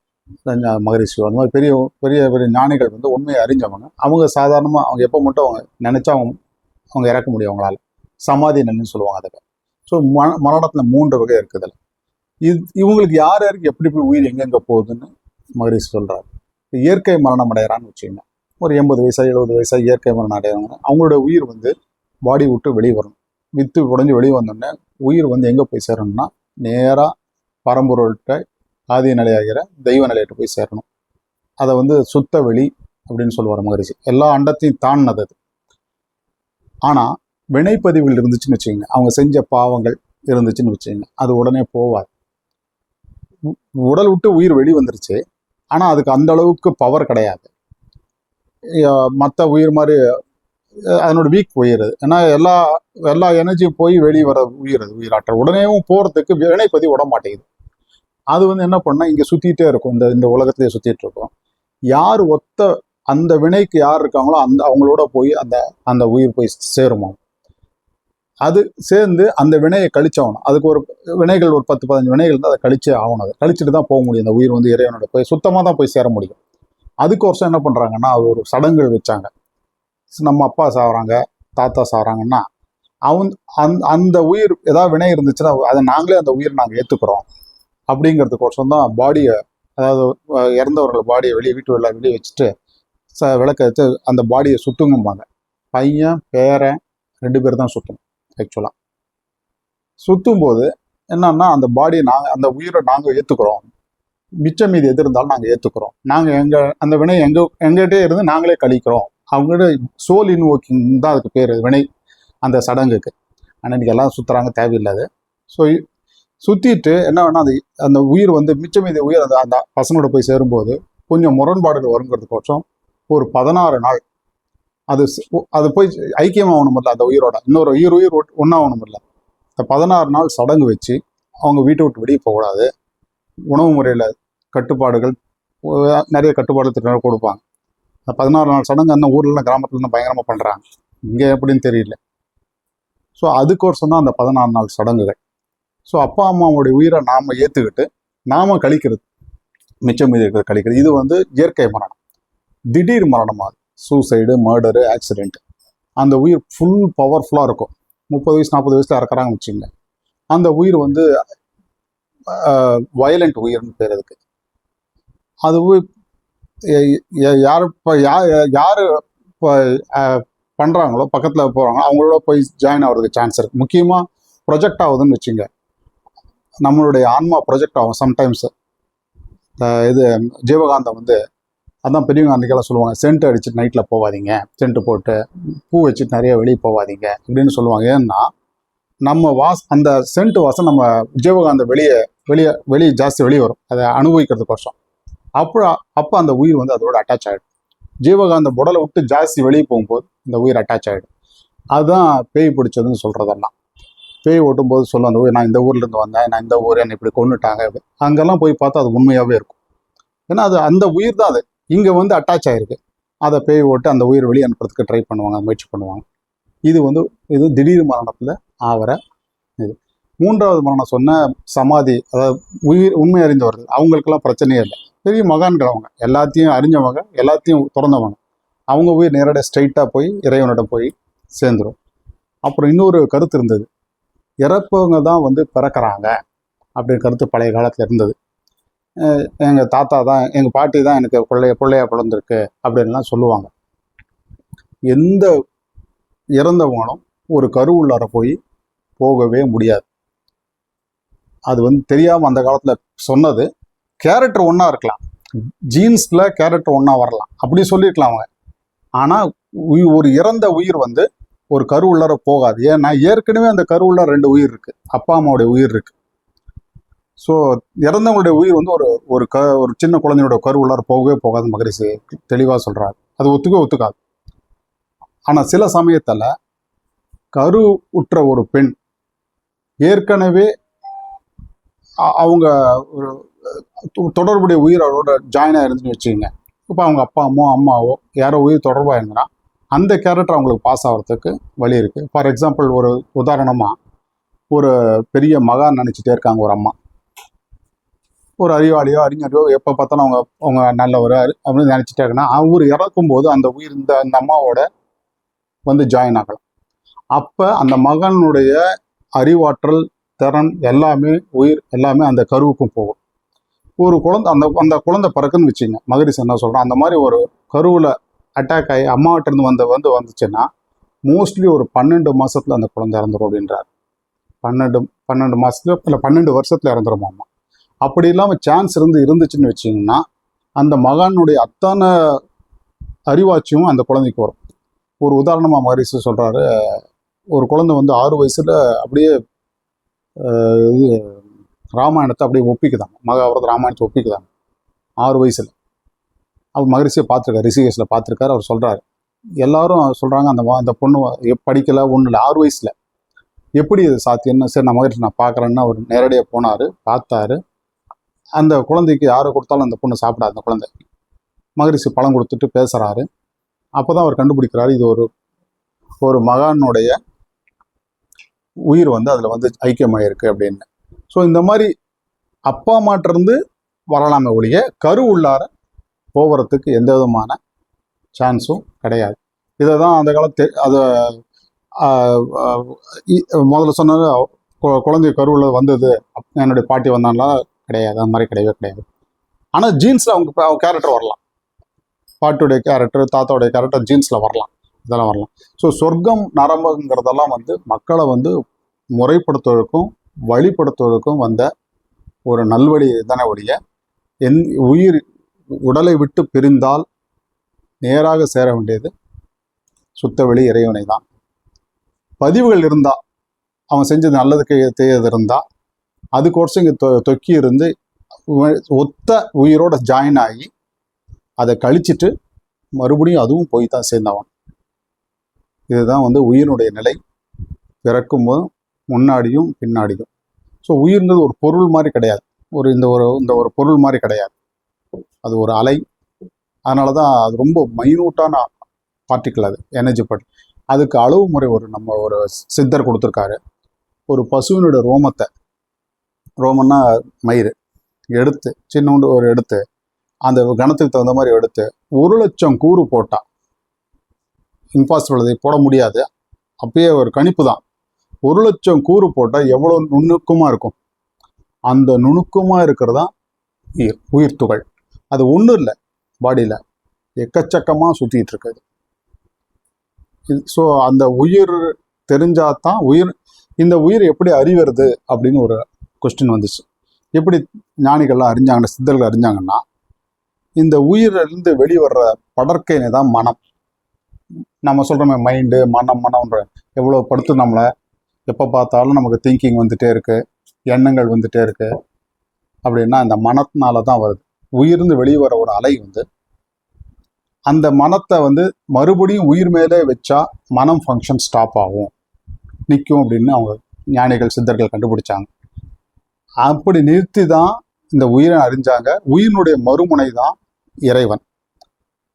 [SPEAKER 1] மகரிஷியோ, அந்த மாதிரி பெரிய பெரிய பெரிய ஞானிகள் வந்து உண்மையை அறிஞ்சவங்க. அவங்க சாதாரணமாக அவங்க எப்போ மட்டும் அவங்க நினச்சா அவங்க இறக்க முடியும் அவங்களால. சமாதி நிலைன்னு சொல்லுவாங்க அதுக்கு. ஸோ மரணத்தில் 3 வகை இருக்குதுல்ல. இவங்களுக்கு யார் யாருக்கு எப்படி போய் உயிர் எங்கெங்கே போகுதுன்னு மகரிஷி சொல்கிறாரு. இயற்கை மரணம் அடைகிறான்னு வச்சுக்கோங்க. ஒரு 80 வயசா 70 வயசா இயற்கை மரணம் அடைகிறாங்க. அவங்களோட உயிர் வந்து பாடி விட்டு வெளியே வரணும். வித்து உடஞ்சி வெளியே வந்தோடனே உயிர் வந்து எங்கே போய் சேரணும்னா நேராக பரம்பொருள்கிட்ட ஆதி நிலையாகிற தெய்வ நிலையிட்ட போய் சேரணும். அதை வந்து சுத்த வெளி அப்படின்னு சொல்லுவார் மகரிஷி. எல்லா அண்டத்தையும் தாண்டினது அது. ஆனால் வினைப்பதிவுகள் இருந்துச்சுன்னு வச்சுக்கோங்க, அவங்க செஞ்ச பாவங்கள் இருந்துச்சுன்னு வச்சுக்கோங்க, அது உடனே போவாது. உடல் விட்டு உயிர் வெளி வந்துருச்சு, ஆனால் அதுக்கு அந்த அளவுக்கு பவர் கிடையாது. மற்ற உயிர் மாதிரி அதனோட வீக் போயிடுது. ஏன்னா எல்லா எனர்ஜியும் போய் வெளியே வர உயிராற்றல் உடனேவும் போகிறதுக்கு வினைப்பதிவு விட மாட்டேங்குது. அது வந்து என்ன பண்ணால் இங்கே சுற்றிட்டே இருக்கும், இந்த உலகத்திலேயே சுற்றிட்டு இருக்கும். யார் ஒத்த அந்த வினைக்கு யார் இருக்காங்களோ அவங்களோட போய் அந்த உயிர் போய் சேருமா. அது சேர்ந்து அந்த வினையை கழிச்சாகணும். அதுக்கு ஒரு வினைகள் ஒரு 10-15 வினைகள் இருந்தால் அதை கழிச்சே ஆகணும். அதை கழிச்சுட்டு தான் போக முடியும். அந்த உயிர் வந்து இறைவனோட போய் சுத்தமாக தான் போய் சேர முடியும். அதுக்கு வருஷம் என்ன பண்ணுறாங்கன்னா ஒரு சடங்குகள் வச்சாங்க. நம்ம அப்பா சாகுறாங்க, தாத்தா சாகுறாங்கன்னா அந்த உயிர் ஏதாவது வினை இருந்துச்சுன்னா அதை நாங்களே அந்த உயிரை நாங்கள் ஏற்றுக்கிறோம் அப்படிங்கிறதுக்கு வருஷம் தான் பாடியை, அதாவது இறந்தவர்கள் பாடியை வீட்டு வெளியே வச்சுட்டு விளக்க வச்சு அந்த பாடியை சுட்டுங்கும்பாங்க. பையன் பேரன் 2 பேர் தான் சுற்றணும். ஆக்சுவலாக சுற்றும் போது என்னன்னா அந்த பாடியை அந்த உயிரை நாங்கள் ஏற்றுக்கிறோம், மிச்சம் மீதி எது இருந்தாலும் நாங்கள் ஏற்றுக்கிறோம், நாங்கள் அந்த வினை எங்ககிட்டே இருந்து நாங்களே கழிக்கிறோம். அவங்களோட சோல் இன்வோக்கிங் தான் அதுக்கு பேர் வினை அந்த சடங்குக்கு. ஆனால் இன்றைக்கி எல்லாம் சுற்றுறாங்க, தேவையில்லாது. ஸோ சுற்றிட்டு என்ன வேணால் அந்த உயிர் வந்து மிச்சம் மீதி உயிர் அந்த பசங்களோட போய் சேரும்போது கொஞ்சம் முரண்பாடுகள் வருங்கிறதுக்கோசம் ஒரு 16 நாள் அது போய் ஐக்கியமாகணும் இல்லை அந்த உயிரோட, இன்னொரு உயிர் ஒன்றாகணும் இல்லை. இந்த 16 நாள் சடங்கு வச்சு அவங்க வீட்டை விட்டு வெளியே போகக்கூடாது. உணவு முறையில் கட்டுப்பாடுகள், நிறைய கட்டுப்பாடு கொடுப்பாங்க. அந்த 16 நாள் சடங்கு அந்த ஊர்லாம் கிராமத்துலலாம் பயங்கரமாக பண்ணுறாங்க, இங்கே எப்படின்னு தெரியல. ஸோ அதுக்கோசம் தான் அந்த 16 நாள் சடங்குகள். ஸோ அப்பா அம்மாவுடைய உயிரை நாம் ஏற்றுக்கிட்டு நாம் கழிக்கிறது, மிச்சம் மீதி இருக்கிறது கழிக்கிறது. இது வந்து இயற்கை மரணம். திடீர் மரணமாக சூசைடு, மர்டரு, ஆக்சிடென்ட். அந்த உயிர் ஃபுல் பவர்ஃபுல்லாக இருக்கும். 30 வயசு 40 வயசில் இறக்குறாங்கன்னு வச்சுங்க. அந்த உயிர் வந்து வயலண்ட் உயிர்னு பேர் அதுக்கு. அது யார் இப்போ பண்ணுறாங்களோ பக்கத்தில் போகிறாங்களோ அவங்களோட போய் ஜாயின் ஆகிறதுக்கு சான்ஸ் இருக்குது. முக்கியமாக ப்ரொஜெக்ட் ஆகுதுன்னு வச்சுங்க, நம்மளுடைய ஆன்மா ப்ரொஜெக்ட் ஆகும் சம்டைம்ஸு. இது ஜீவகாந்தம் வந்து அதான் பெரியவங்க அன்றைக்கெல்லாம் சொல்லுவாங்க, சென்ட் அடிச்சுட்டு நைட்டில் போகாதீங்க, சென்ட்டு போட்டு பூ வச்சுட்டு நிறைய வெளியே போகாதீங்க அப்படின்னு சொல்லுவாங்க. ஏன்னா நம்ம அந்த சென்ட் வாசம் நம்ம ஜீவகாந்த வெளியே ஜாஸ்தி வெளியே வரும், அதை அனுபவிக்கிறதுக்கு வருஷம். அப்போ அந்த உயிர் வந்து அதோட அட்டாச் ஆகிடும். ஜீவகாந்த உடலை விட்டு ஜாஸ்தி வெளியே போகும்போது இந்த உயிர் அட்டாச் ஆகிடும். அதுதான் பேய் பிடிச்சதுன்னு சொல்கிறதெல்லாம். பேய் ஓட்டும்போது சொல்லும் அந்த உயிர், நான் இந்த ஊர்லேருந்து வந்தேன், நான் இந்த ஊர் என்னை இப்படி கொண்டுட்டாங்க. அங்கெல்லாம் போய் பார்த்தா அது உண்மையாகவே இருக்கும். ஏன்னா அது அந்த உயிர் தான் அது இங்கே வந்து அட்டாச் ஆகிருக்கு. அதை பேய் ஓட்டு அந்த உயிர் வெளியே அனுப்புறதுக்கு ட்ரை பண்ணுவாங்க, முயற்சி பண்ணுவாங்க. இது திடீர் மரணத்தில் ஆகிற இது. 3வது மரணம் சொன்ன சமாதி, அதாவது உண்மை அறிந்தவர்கள், அவங்களுக்கெல்லாம் பிரச்சனையே இல்லை. பெரிய மகான்கள் அவங்க, எல்லாத்தையும் அறிஞ்சவங்க, எல்லாத்தையும் திறந்தவங்க. அவங்க உயிர் நேரடியாக ஸ்ட்ரைட்டாக போய் இறைவனிட போய் சேர்ந்துடும். அப்புறம் இன்னொரு கருத்து இருந்தது, இறப்பவங்க தான் வந்து பிறக்கிறாங்க அப்படின்னு கருத்து பழைய காலத்தில் இருந்தது. எங்கள் தாத்தா தான், எங்கள் பாட்டி தான் எனக்கு பிள்ளையா பிறந்திருக்கு அப்படின்லாம் சொல்லுவாங்க. எந்த இறந்தவங்களும் ஒரு கருவுள்ளார போய் போகவே முடியாது. அது வந்து தெரியாமல் அந்த காலத்தில் சொன்னது. கேரக்டர் ஒன்றா இருக்கலாம், ஜீன்ஸில் கேரக்டர் ஒன்றா வரலாம், அப்படி சொல்லியிருக்கலாம் அவங்க. ஆனால் ஒரு இறந்த உயிர் வந்து ஒரு கரு உள்ளார போகாது. ஏன்னா ஏற்கனவே அந்த கரு உள்ளார 2 உயிர் இருக்கு, அப்பா அம்மாவுடைய உயிர் இருக்கு. ஸோ இறந்தவங்களுடைய உயிர் வந்து ஒரு சின்ன குழந்தையோட கரு உள்ளார போகவே போகாது. மகரிஷி தெளிவாக சொல்றாரு, அது ஒத்துக்காது. ஆனால் சில சமயத்தில் கரு உற்ற ஒரு பெண் ஏற்கனவே அவங்க ஒரு தொடர்புடைய உயிர் அவரோட ஜாயின் ஆயிருந்துன்னு வச்சுக்கோங்க. இப்போ அவங்க அப்பா அம்மாவோ யாரோ உயிர் தொடர்பாக இருந்தனா அந்த கேரக்டர் அவங்களுக்கு பாஸ் ஆகிறதுக்கு வழி இருக்குது. ஃபார் எக்ஸாம்பிள், ஒரு உதாரணமாக, ஒரு பெரிய மகான் நினச்சிட்டே இருக்காங்க ஒரு அம்மா. ஒரு அறிவாளியோ அறிஞரையோ எப்போ பார்த்தாலும் அவங்க நல்லவர் அப்படின்னு நினச்சிட்டாங்கன்னா, அவர் இறக்கும்போது அந்த உயிர் இந்த அம்மாவோட வந்து ஜாயின் ஆகலாம். அப்போ அந்த மகனுடைய அறிவாற்றல், திறன் எல்லாமே, உயிர் எல்லாமே அந்த கருவுக்கும் போகும். ஒரு குழந்தை அந்த குழந்தை பிறக்குன்னு வச்சுங்க. மகரிஷி என்ன சொல்கிறோம், அந்த மாதிரி ஒரு கருவில் அட்டாக் ஆகி அம்மாவிட்டிருந்து வந்துச்சுன்னா மோஸ்ட்லி ஒரு 12 மாதத்தில் அந்த குழந்தை இறந்துடும் அப்படின்றார். 12 மாதத்துல இல்லை 12 வருஷத்தில் இறந்துடும் அம்மா. அப்படி இல்லாமல் சான்ஸ் இருந்துச்சுன்னு வச்சிங்கன்னா அந்த மகானுடைய அத்தனை அறிவாட்சியும் அந்த குழந்தைக்கு வரும். ஒரு உதாரணமாக மகரிஷி சொல்கிறாரு, ஒரு குழந்தை வந்து 6 வயசில் அப்படியே இது ராமாயணத்தை அப்படியே ஒப்பிக்குதாங்க, மகாபாரத ராமாயணத்தை ஒப்பிக்குதாங்க 6 வயசில். அவர் மகரிஷியை பார்த்துருக்காரு, ரிஷிகேஷில் பார்த்துருக்காரு. அவர் சொல்கிறாரு, எல்லாரும் சொல்கிறாங்க அந்த பொண்ணு படிக்கலை, ஒன்றும் இல்லை, 6 வயசில் எப்படி இது சாத்தியம்னு. சரி, நான் மகரிஷி நான் பார்க்குறேன்னு அவர் நேரடியாக போனார், பார்த்தாரு. அந்த குழந்தைக்கு யாரை கொடுத்தாலும் அந்த பொண்ணு சாப்பிடாது. அந்த குழந்தை மகரிஷி பழம் கொடுத்துட்டு பேசுகிறாரு. அப்போ தான் அவர் கண்டுபிடிக்கிறாரு, இது ஒரு மகானுடைய உயிர் வந்து அதில் வந்து ஐக்கியமாயிருக்கு அப்படின்னு. ஸோ இந்த மாதிரி அப்பா அம்மாட்டிருந்து வரலாமே ஒழிய கரு உள்ளார போகிறதுக்கு எந்த விதமான சான்ஸும் கிடையாது. இதை தான் அந்த காலத்து அதை முதல்ல சொன்னது, குழந்தை கருவில் வந்தது என்னுடைய பாட்டி வந்தாங்களா, கிடையாது, அந்த மாதிரி கிடையவே கிடையாது. ஆனால் ஜீன்ஸில் அவங்க கேரக்டர் வரலாம், பாட்டுடைய கேரக்டர், தாத்தாவுடைய கேரக்டர் ஜீன்ஸில் வரலாம், இதெல்லாம் வரலாம். ஸோ சொர்க்கம் நரம்புங்கிறதெல்லாம் வந்து மக்களை வந்து முறைப்படுத்துவதற்கும் வழிபடுத்துவதற்கும் வந்த ஒரு நல்வழி தானே ஒழிய, உயிர் உடலை விட்டு பிரிந்தால் நேராக சேர வேண்டியது சுத்தவெளி இறைவனை தான். பதிவுகள் இருந்தால், அவன் செஞ்சது நல்லதுக்கு செய்யறது இருந்தால், அது கோர்ஸ் இங்கே தொக்கி இருந்து ஒத்த உயிரோட ஜாயின் ஆகி அதை கழிச்சிட்டு மறுபடியும் அதுவும் போய் தான் சேர்ந்தவன். இதுதான் வந்து உயிரினுடைய நிலை, பிறக்கும்போது முன்னாடியும் பின்னாடியும். ஸோ உயிர்ன்றது ஒரு பொருள் மாதிரி கிடையாது, இந்த ஒரு பொருள் மாதிரி கிடையாது, அது ஒரு அலை. அதனால தான் அது ரொம்ப மைனூட்டான பார்ட்டிக்கிள், அது எனர்ஜி பார்ட்டில். அதுக்கு அளவு முறை ஒரு சித்தர் கொடுத்துருக்காரு. ஒரு பசுவினோட ரோமன்னா மயிர் எடுத்து சின்னோண்டு எடுத்து அந்த கணத்துக்கு தகுந்த மாதிரி எடுத்து 1,00,000 கூறு போட்டா, இம்பாசிபிள், அதை போட முடியாது, அப்பயே ஒரு கணிப்பு தான். 1,00,000 கூறு போட்டால் எவ்வளோ நுணுக்கமாக இருக்கும். அந்த நுணுக்கமாக இருக்கிறதா உயிர் துகள். அது ஒன்றும் இல்லை, பாடியில் எக்கச்சக்கமாக சுற்றிட்டு இருக்குது. ஸோ அந்த உயிர் தெரிஞ்சாதான் இந்த உயிர் எப்படி அறிவுறது அப்படின்னு ஒரு கொஸ்டின் வந்துச்சு. எப்படி ஞானிகள்லாம் அறிஞ்சாங்கன்னா, சித்தர்கள் அறிஞ்சாங்கன்னா, இந்த உயிரிலிருந்து வெளிவர்ற படற்கைன்னு தான் மனம். நம்ம சொல்கிறோமே மைண்டு, மனம்ன்ற எவ்வளோ படுத்து நம்மளை எப்போ பார்த்தாலும் நமக்கு திங்கிங் வந்துட்டே இருக்குது, எண்ணங்கள் வந்துட்டே இருக்குது அப்படின்னா அந்த மனத்தினால தான் வருது. உயிர்ந்து வெளியே வர ஒரு அலை வந்து அந்த மனத்தை வந்து மறுபடியும் உயிர் மேலே வச்சா மனம் ஃபங்க்ஷன் ஸ்டாப் ஆகும், நிற்கும் அப்படின்னு அவங்க ஞானிகள் சித்தர்கள் கண்டுபிடிச்சாங்க. அப்படி நிறுத்தி தான் இந்த உயிரை அறிஞ்சாங்க. உயிரினுடைய மறுமுனை தான் இறைவன்,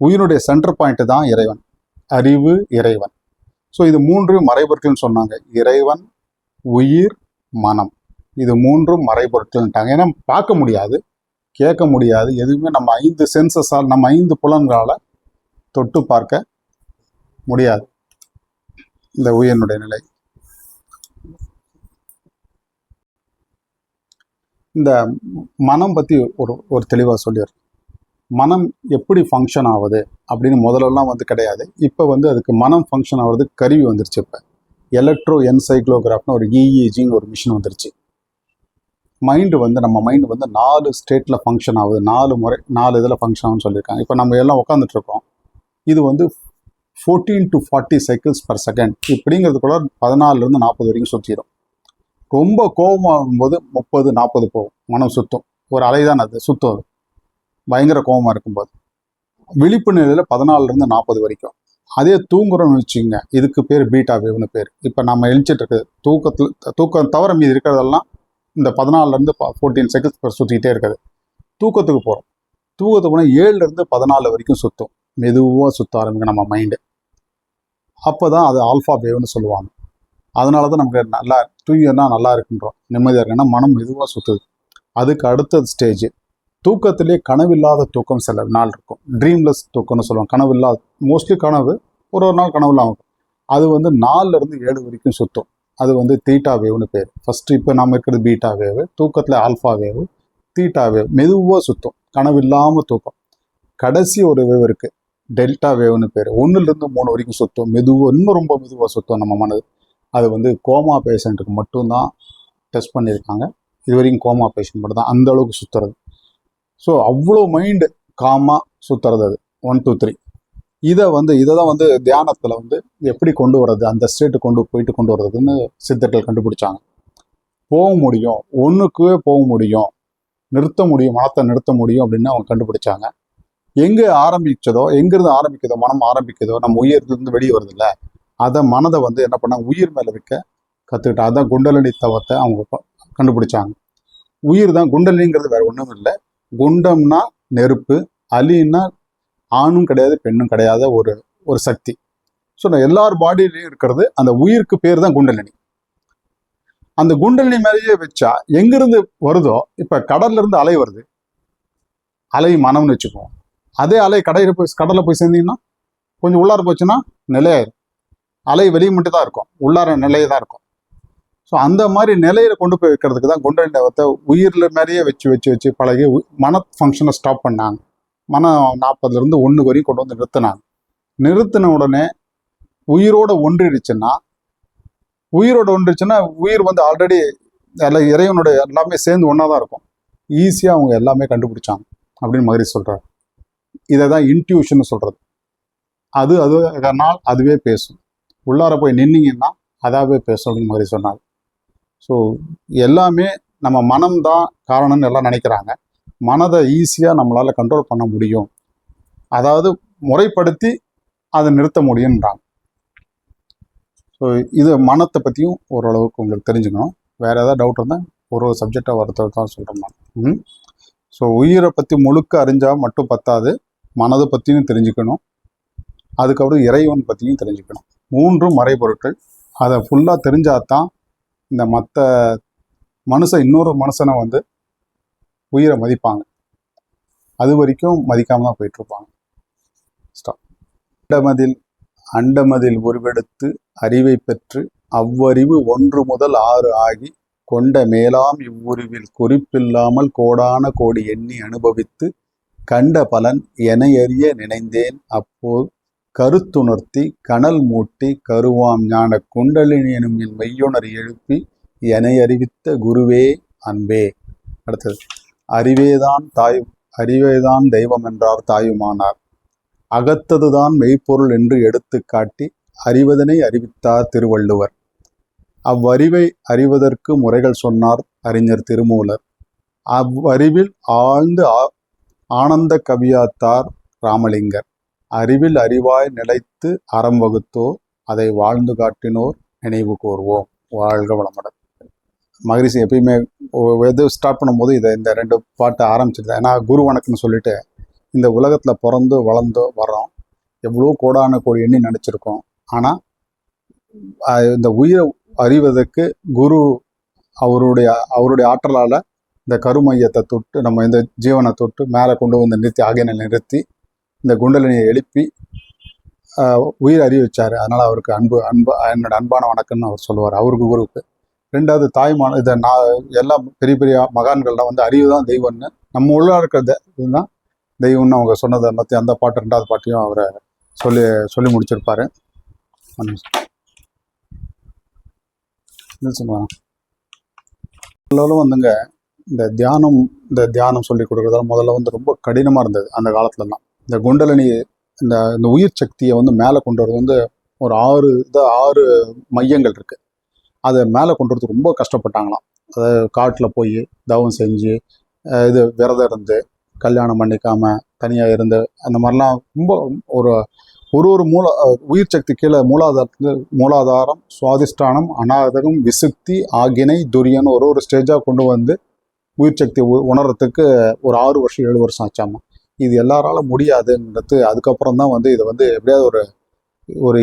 [SPEAKER 1] உயிரினுடைய சென்டர் பாயிண்ட் தான் இறைவன், அறிவு இறைவன். ஸோ இது 3 மறைபொருட்கள்னு சொன்னாங்க. இறைவன், உயிர், மனம், இது 3 மறைபொருட்கள்ட்டாங்க. ஏன்னா பார்க்க முடியாது, கேட்க முடியாது, எதுவுமே நம்ம 5 சென்சஸால், நம்ம 5 புலன்களால் தொட்டு பார்க்க முடியாது இந்த உயிரினுடைய நிலை. இந்த மனம் பற்றி ஒரு தெளிவாக சொல்லிடுறேன். மனம் எப்படி ஃபங்க்ஷன் ஆகுது அப்படின்னு முதல்லலாம் வந்து கிடையாது. இப்போ வந்து அதுக்கு மனம் ஃபங்க்ஷன் ஆகிறதுக்கு கருவி வந்துருச்சு. இப்போ எலக்ட்ரோ என்சைக்ளோகிராஃப்னு ஒரு இஇஜின்னு ஒரு மிஷின் வந்துருச்சு. நம்ம மைண்டு வந்து 4 ஸ்டேட்டில் ஃபங்க்ஷன் ஆகுது, 4 இதில் ஃபங்க்ஷன் ஆகுதுன்னு சொல்லியிருக்காங்க. இப்போ நம்ம எல்லாம் உட்காந்துட்ருக்கோம், இது வந்து 14 to 40 சைக்கிள்ஸ் பர் செகண்ட் இப்படிங்கிறதுக்குள்ள 14லேருந்து 40 வரைக்கும் சுற்றிடும். ரொம்ப கோபமாகும்போது 30-40 போகும், மனம் சுற்றும். ஒரு அலை தான் அது சுற்றும். அது பயங்கர கோபமாக இருக்கும்போது விழிப்பு நிலையில் 14லேருந்து 40 வரைக்கும். அதே தூங்குறோம்னு வச்சுங்க, இதுக்கு பேர் பீட்டா வேவ்னு பேர். இப்போ நம்ம எழுச்சிட்டு இருக்குது தூக்கம் தவிர மீது இருக்கிறதெல்லாம் இந்த 14லேருந்து 14 செகண்ட்ஸ் சுற்றிக்கிட்டே இருக்குது. தூக்கத்துக்கு போகிறோம், தூக்கத்துக்கு போனால் 7லேருந்து 14 வரைக்கும் சுற்றும், மெதுவாக சுற்ற ஆரம்பிக்கும் நம்ம மைண்டு. அப்போ தான் அது ஆல்ஃபா வேவ்னு சொல்லுவாங்க. அதனால தான் நமக்கு நல்லா தூங்கினா நல்லா இருக்குன்றோம், நிம்மதியாக இருக்குன்னா மனம் மெதுவாக சுற்றுது. அதுக்கு அடுத்த ஸ்டேஜ் தூக்கத்திலே கனவில்லாத தூக்கம் சில நாள் இருக்கும், ட்ரீம்லெஸ் தூக்கம்னு சொல்லுவாங்க. கனவில்லாத, மோஸ்ட்லி கனவு, ஒரு நாள் கனவு இல்லாமல் இருக்கும். அது வந்து 4லேருந்து 7 வரைக்கும் சுற்றும். அது வந்து தீட்டா வேவ்னு பேர். ஃபஸ்ட்டு இப்போ நம்ம இருக்கிறது பீட்டா வேவு, தூக்கத்தில் ஆல்ஃபா வேவு, தீட்டா வேவ் மெதுவாக சுற்றும், கனவு இல்லாமல் தூக்கம். கடைசி ஒரு வேவ் இருக்குது, டெல்டா வேவ்னு பேர். 1லேருந்து 3 வரைக்கும் சுற்றும், மெதுவாக, இன்னும் ரொம்ப மெதுவாக சுற்றும் நம்ம மனது. அது வந்து கோமா பேஷண்ட்டுக்கு மட்டும்தான் டெஸ்ட் பண்ணியிருக்காங்க. இது வரைக்கும் கோமா பேஷண்ட் மட்டும் தான் அந்த அளவுக்கு சுற்றுறது. ஸோ அவ்வளோ மைண்டு காமாக சுற்றுறது அது 1 2 3. இதை தான் வந்து தியானத்தில் வந்து எப்படி கொண்டு வர்றது, அந்த ஸ்டேட்டு கொண்டு வர்றதுன்னு சித்தர்கள் கண்டுபிடிச்சாங்க. போக முடியும், ஒன்றுக்குவே போக முடியும், நிறுத்த முடியும், மனத்தை நிறுத்த முடியும் அப்படின்னு அவங்க கண்டுபிடிச்சாங்க. எங்கே எங்கேருந்து ஆரம்பிக்குதோ மனம் ஆரம்பிக்குதோ, நம்ம உயிர்லேருந்து வெளியே வருது இல்லை, அதை மனதை வந்து என்ன பண்ணாங்க, உயிர் மேலே வைக்க கற்றுக்கிட்டா. அதான் குண்டலினி தவத்தை அவங்க கண்டுபிடிச்சாங்க. உயிர் தான் குண்டலினிங்கிறது வேற ஒன்றும் இல்லை. குண்டம்னா நெருப்பு, அலின்னா ஆணும் கிடையாது பெண்ணும் கிடையாத ஒரு சக்தி. ஸோ எல்லார் பாடியிலையும் இருக்கிறது அந்த உயிருக்கு பேர் தான் குண்டலினி. அந்த குண்டலினி மேலேயே வச்சா எங்கிருந்து வருதோ, இப்போ கடல்ல இருந்து அலை வருது, அலை மனம்னு வச்சுக்குவோம். அதே அலை கடலில் போய் சேர்ந்தீங்கன்னா கொஞ்சம் உள்ளார போச்சுன்னா நிலையாயிரும். அலை வெளியே மட்டும் தான் இருக்கும், உள்ளார நிலையை தான் இருக்கும். ஸோ அந்த மாதிரி நிலையில கொண்டு போய் வைக்கிறதுக்கு தான் குண்டலினி தவத்தை உயிரில் மேலேயே வச்சு பழகி மன ஃபங்க்ஷனை ஸ்டாப் பண்ணாங்க. மனம் 40லேருந்து 1 வரையும் கொண்டு வந்து நிறுத்தின உடனே உயிரோட ஒன்றிடுச்சுன்னா உயிர் வந்து ஆல்ரெடி இறைவனுடைய எல்லாமே சேர்ந்து ஒன்றா தான் இருக்கும். ஈஸியாக அவங்க எல்லாமே கண்டுபிடிச்சாங்க அப்படின்னு மகரிஷி சொல்கிறார். இதை தான் இன்ட்யூஷன் சொல்கிறது. அதனால் அதுவே பேசும். உள்ளார போய் நின்னீங்கன்னா அதாவே பேசும் அப்படின்னு மகரிஷி சொன்னாங்க. ஸோ எல்லாமே நம்ம மனம்தான் காரணம்னு எல்லாம் நினைக்கிறாங்க. மனதை ஈஸியாக நம்மளால் கண்ட்ரோல் பண்ண முடியும், அதாவது முறைப்படுத்தி அதை நிறுத்த முடியுன்றாங்க. ஸோ இது மனத்தை பற்றியும் ஓரளவுக்கு உங்களுக்கு தெரிஞ்சுக்கணும். வேறு ஏதாவது டவுட் இருந்தால் ஒரு சப்ஜெக்டாக வரத்தை தான் சொல்கிறேன் நான். ஸோ உயிரை பற்றி முழுக்க அறிஞ்சால் மட்டும் பத்தாது, மனதை பற்றியும் தெரிஞ்சுக்கணும், அதுக்கப்புறம் இறைவன் பற்றியும் தெரிஞ்சுக்கணும். 3 மறைபொருட்கள். அதை ஃபுல்லாக தெரிஞ்சாதான் இந்த மற்ற இன்னொரு மனுஷனை வந்து உயிரை மதிப்பாங்க. அது வரைக்கும் மதிக்காம தான் போயிட்டுருப்பாங்க. அண்டமதில் உருவெடுத்து அறிவை பெற்று அவ்வறிவு 1 முதல் 6 ஆகி கொண்ட மேலாம் இவ்வுருவில் குறிப்பில்லாமல் கோடான கோடி எண்ணி அனுபவித்து கண்ட பலன் எனையறிய நினைந்தேன் அப்போது கருத்துணர்த்தி கனல் மூட்டி கருவாம் ஞான குண்டலினி எனும் என் மெய்யுணர் எழுப்பி எனை அறிவித்த குருவே அன்பே. அடுத்தது, அறிவேதான் தெய்வம் என்றார் தாயுமானார், அகத்ததுதான் மெய்ப்பொருள் என்று எடுத்து காட்டி அறிவதனை அறிவித்தார் திருவள்ளுவர், அவ்வறிவை அறிவதற்கு முறைகள் சொன்னார் அறிஞர் திருமூலர், அவ்வறிவில் ஆழ்ந்து ஆனந்த கவியாத்தார் ராமலிங்கர், அறிவில் அறிவாய் நிலைத்து அறம் வகுத்தோர் அதை வாழ்ந்து காட்டினோர் நினைவு கூர்வோம். வாழ்க வளமுடன். மகரிஷி எப்பயுமே எது ஸ்டார்ட் பண்ணும்போது இந்த 2 பாட்டை ஆரம்பிச்சிருந்தேன். ஏன்னா குரு வணக்கம்னு சொல்லிட்டு இந்த உலகத்தில் பிறந்து வளர்ந்து வர்றோம், எவ்வளோ கோடான கோடி எண்ணி நினச்சிருக்கோம். ஆனால் இந்த உயிரை அறிவதற்கு குரு அவருடைய ஆற்றலால் இந்த கருமையத்தை தொட்டு நம்ம இந்த ஜீவனை தொட்டு மேலே கொண்டு வந்து நிறுத்தி இந்த குண்டலினியை எழுப்பி உயிர் அறிய வச்சார். அதனால் அவருக்கு என்னோட அன்பான வணக்கம்னு அவர் சொல்லுவார் அவருக்கு, குருவுக்கு. 2வது தாய்மான இதை எல்லாம் பெரிய மகான்கள்லாம் வந்து அறிவு தான் தெய்வம்னு, நம்ம உள்ள இருக்கிறது இதுதான் தெய்வம்னு அவங்க சொன்னதை பற்றி அந்த பாட்டு 2வது பாட்டையும் அவரை சொல்லி முடிச்சிருப்பாரு. முதல்ல வந்துங்க இந்த தியானம் சொல்லி கொடுக்குறதால முதல்ல வந்து ரொம்ப கடினமாக இருந்தது அந்த காலத்துலலாம். இந்த குண்டலினி இந்த இந்த உயிர் சக்தியை வந்து மேலே கொண்டு வரது வந்து ஒரு 6 மையங்கள் இருக்குது. அதை மேலே கொண்டு வரதுக்கு ரொம்ப கஷ்டப்பட்டாங்களாம். அதாவது காட்டில் போய் தவம் செஞ்சு இது விரதம் இருந்து கல்யாணம் பண்ணிக்காமல் தனியாக இருந்து அந்த மாதிரிலாம் ரொம்ப ஒரு உயிர் சக்தி கீழே மூலாதாரம், சுவாதிஷ்டானம், அநாகதகம், விசுக்தி, ஆகினை, துரியன் ஒரு ஸ்டேஜாக கொண்டு வந்து உயிர் சக்தி உணர்றதுக்கு ஒரு 6 வருஷம் 7 வருஷம் ஆச்சாமா. இது எல்லாரால முடியாதுன்றது அதுக்கப்புறம் தான் வந்து இதை வந்து எப்படியாவது ஒரு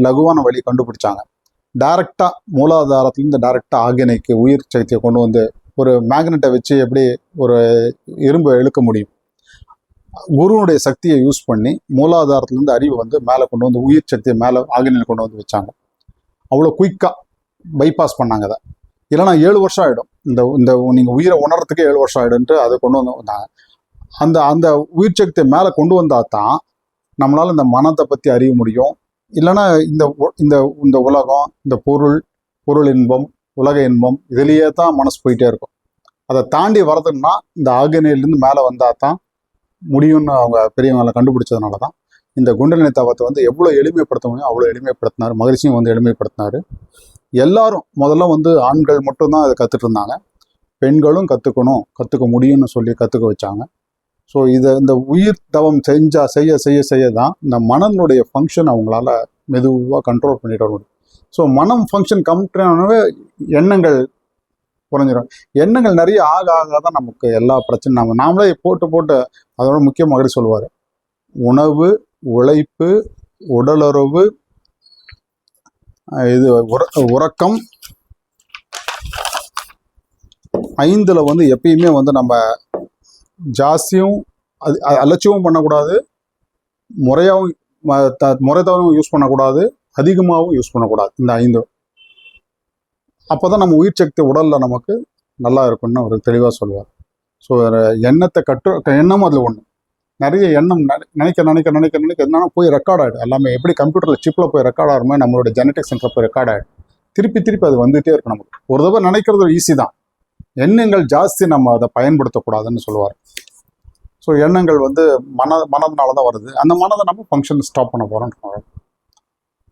[SPEAKER 1] லகுவான வழி கண்டுபிடிச்சாங்க. டைரக்டாக மூலாதாரத்துலேருந்து டைரக்டாக ஆகினைக்கு உயிர் சக்தியை கொண்டு வந்து ஒரு மேக்னெட்டை வச்சு எப்படி ஒரு இரும்பை இழுக்க முடியும், குருவுடைய சக்தியை யூஸ் பண்ணி மூலாதாரத்துலேருந்து அறிவை வந்து மேலே கொண்டு வந்து உயிர் சக்தியை மேலே ஆகினையில் கொண்டு வந்து வச்சாங்க. அவ்வளோ குயிக்காக பைபாஸ் பண்ணாங்க. அதை இல்லைனா 7 வருஷம் ஆகிடும். இந்த நீங்கள் உயிரை உணர்றதுக்கே 7 வருஷம் ஆகிடும்ட்டு அதை கொண்டு வந்து வந்தாங்க. அந்த உயிர் சக்தியை மேலே கொண்டு வந்தால் தான் நம்மளால் இந்த மனத்தை பற்றி அறிய முடியும். இல்லைன்னா இந்த உலகம், இந்த பொருள் இன்பம், உலக இன்பம் இதுலேயே தான் மனசு போயிட்டே இருக்கும். அதை தாண்டி வரதுன்னா இந்த ஆகினையிலேருந்து மேலே வந்தால் தான் முடியும்னு அவங்க பெரியவங்களை கண்டுபிடிச்சதுனால தான் இந்த குண்டலினி தவத்தை வந்து எவ்வளோ எளிமைப்படுத்த முடியும் அவ்வளோ எளிமைப்படுத்தினார். மகிழ்ச்சியும் வந்து எளிமைப்படுத்தினார். எல்லாரும் முதல்ல வந்து ஆண்கள் மட்டும்தான் அதை கற்றுட்டு இருந்தாங்க. பெண்களும் கற்றுக்க முடியும்னு சொல்லி கற்றுக்க வச்சாங்க. ஸோ இந்த உயிர் தவம் செய்ய தான் இந்த மனனுடைய ஃபங்க்ஷன் அவங்களால மெதுவாக கண்ட்ரோல் பண்ணிட்டு வர முடியும். ஸோ மனம் ஃபங்க்ஷன் கம்ப்ளீட்டானவே எண்ணங்கள் குறைஞ்சிடும். எண்ணங்கள் நிறைய ஆக தான் நமக்கு எல்லா பிரச்சனையும் நாமளே போட்டு அதோட முக்கியமாக சொல்லுவார், உணவு, உழைப்பு, உடலுறவு, இது உறக்கம் 5ல் வந்து எப்பயுமே வந்து நம்ம ஜாஸ்தியும் அலட்சியமும் பண்ணக்கூடாது, முறை தவறும் யூஸ் பண்ணக்கூடாது, அதிகமாகவும் யூஸ் பண்ணக்கூடாது. இந்த 5 அப்போ தான் நம்ம உயிர் சக்தி உடலில் நமக்கு நல்லா இருக்கும்னு அவர் தெளிவாக சொல்லுவார். ஸோ எண்ணமும் அதில் ஒன்று. நிறைய எண்ணம் நினைக்க என்னன்னா போய் ரெக்கார்ட் ஆகிடும். எல்லாமே எப்படி கம்ப்யூட்டரில் சிப்பில் போய் ரெக்கார்ட் ஆகிற மாதிரி நம்மளோட ஜெனட்டிக் சென்டரில் போய் ரெக்கார்ட் ஆகிடும். திருப்பி அது வந்துகிட்டே இருக்கும். நமக்கு ஒரு தடவை நினைக்கிறது ஈஸி தான். எண்ணங்கள் ஜாஸ்தி நம்ம அதை பயன்படுத்தக்கூடாதுன்னு சொல்லுவார். ஸோ எண்ணங்கள் வந்து மனதுனால தான் வருது. அந்த மனதை நம்ம ஃபங்க்ஷன் ஸ்டாப் பண்ண போகிறோம்.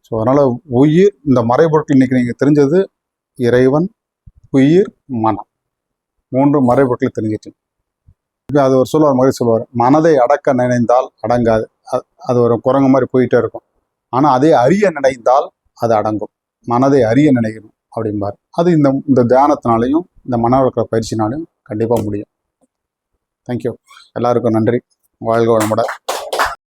[SPEAKER 1] ஸோ அதனால் உயிர், இந்த மறைபொருட்கள் இன்றைக்கி நீங்கள் தெரிஞ்சது இறைவன், உயிர், மனம் 3 மறைபொருட்கள் தெரிஞ்சிச்சு. அது ஒரு சொல்லுவார், மனதை அடக்க நினைந்தால் அடங்காது. அது ஒரு குரங்கு மாதிரி போயிட்டே இருக்கும். ஆனால் அதை அறிய நினைந்தால் அது அடங்கும். மனதை அறிய நினைக்கணும் அப்படிம்பார். அது இந்த தியானத்தினாலையும் இந்த மனவளக்கலை பயிற்சினாலையும் கண்டிப்பாக முடியும். தேங்க்யூ. எல்லாருக்கும் நன்றி. வாழ்க வளமுடன்.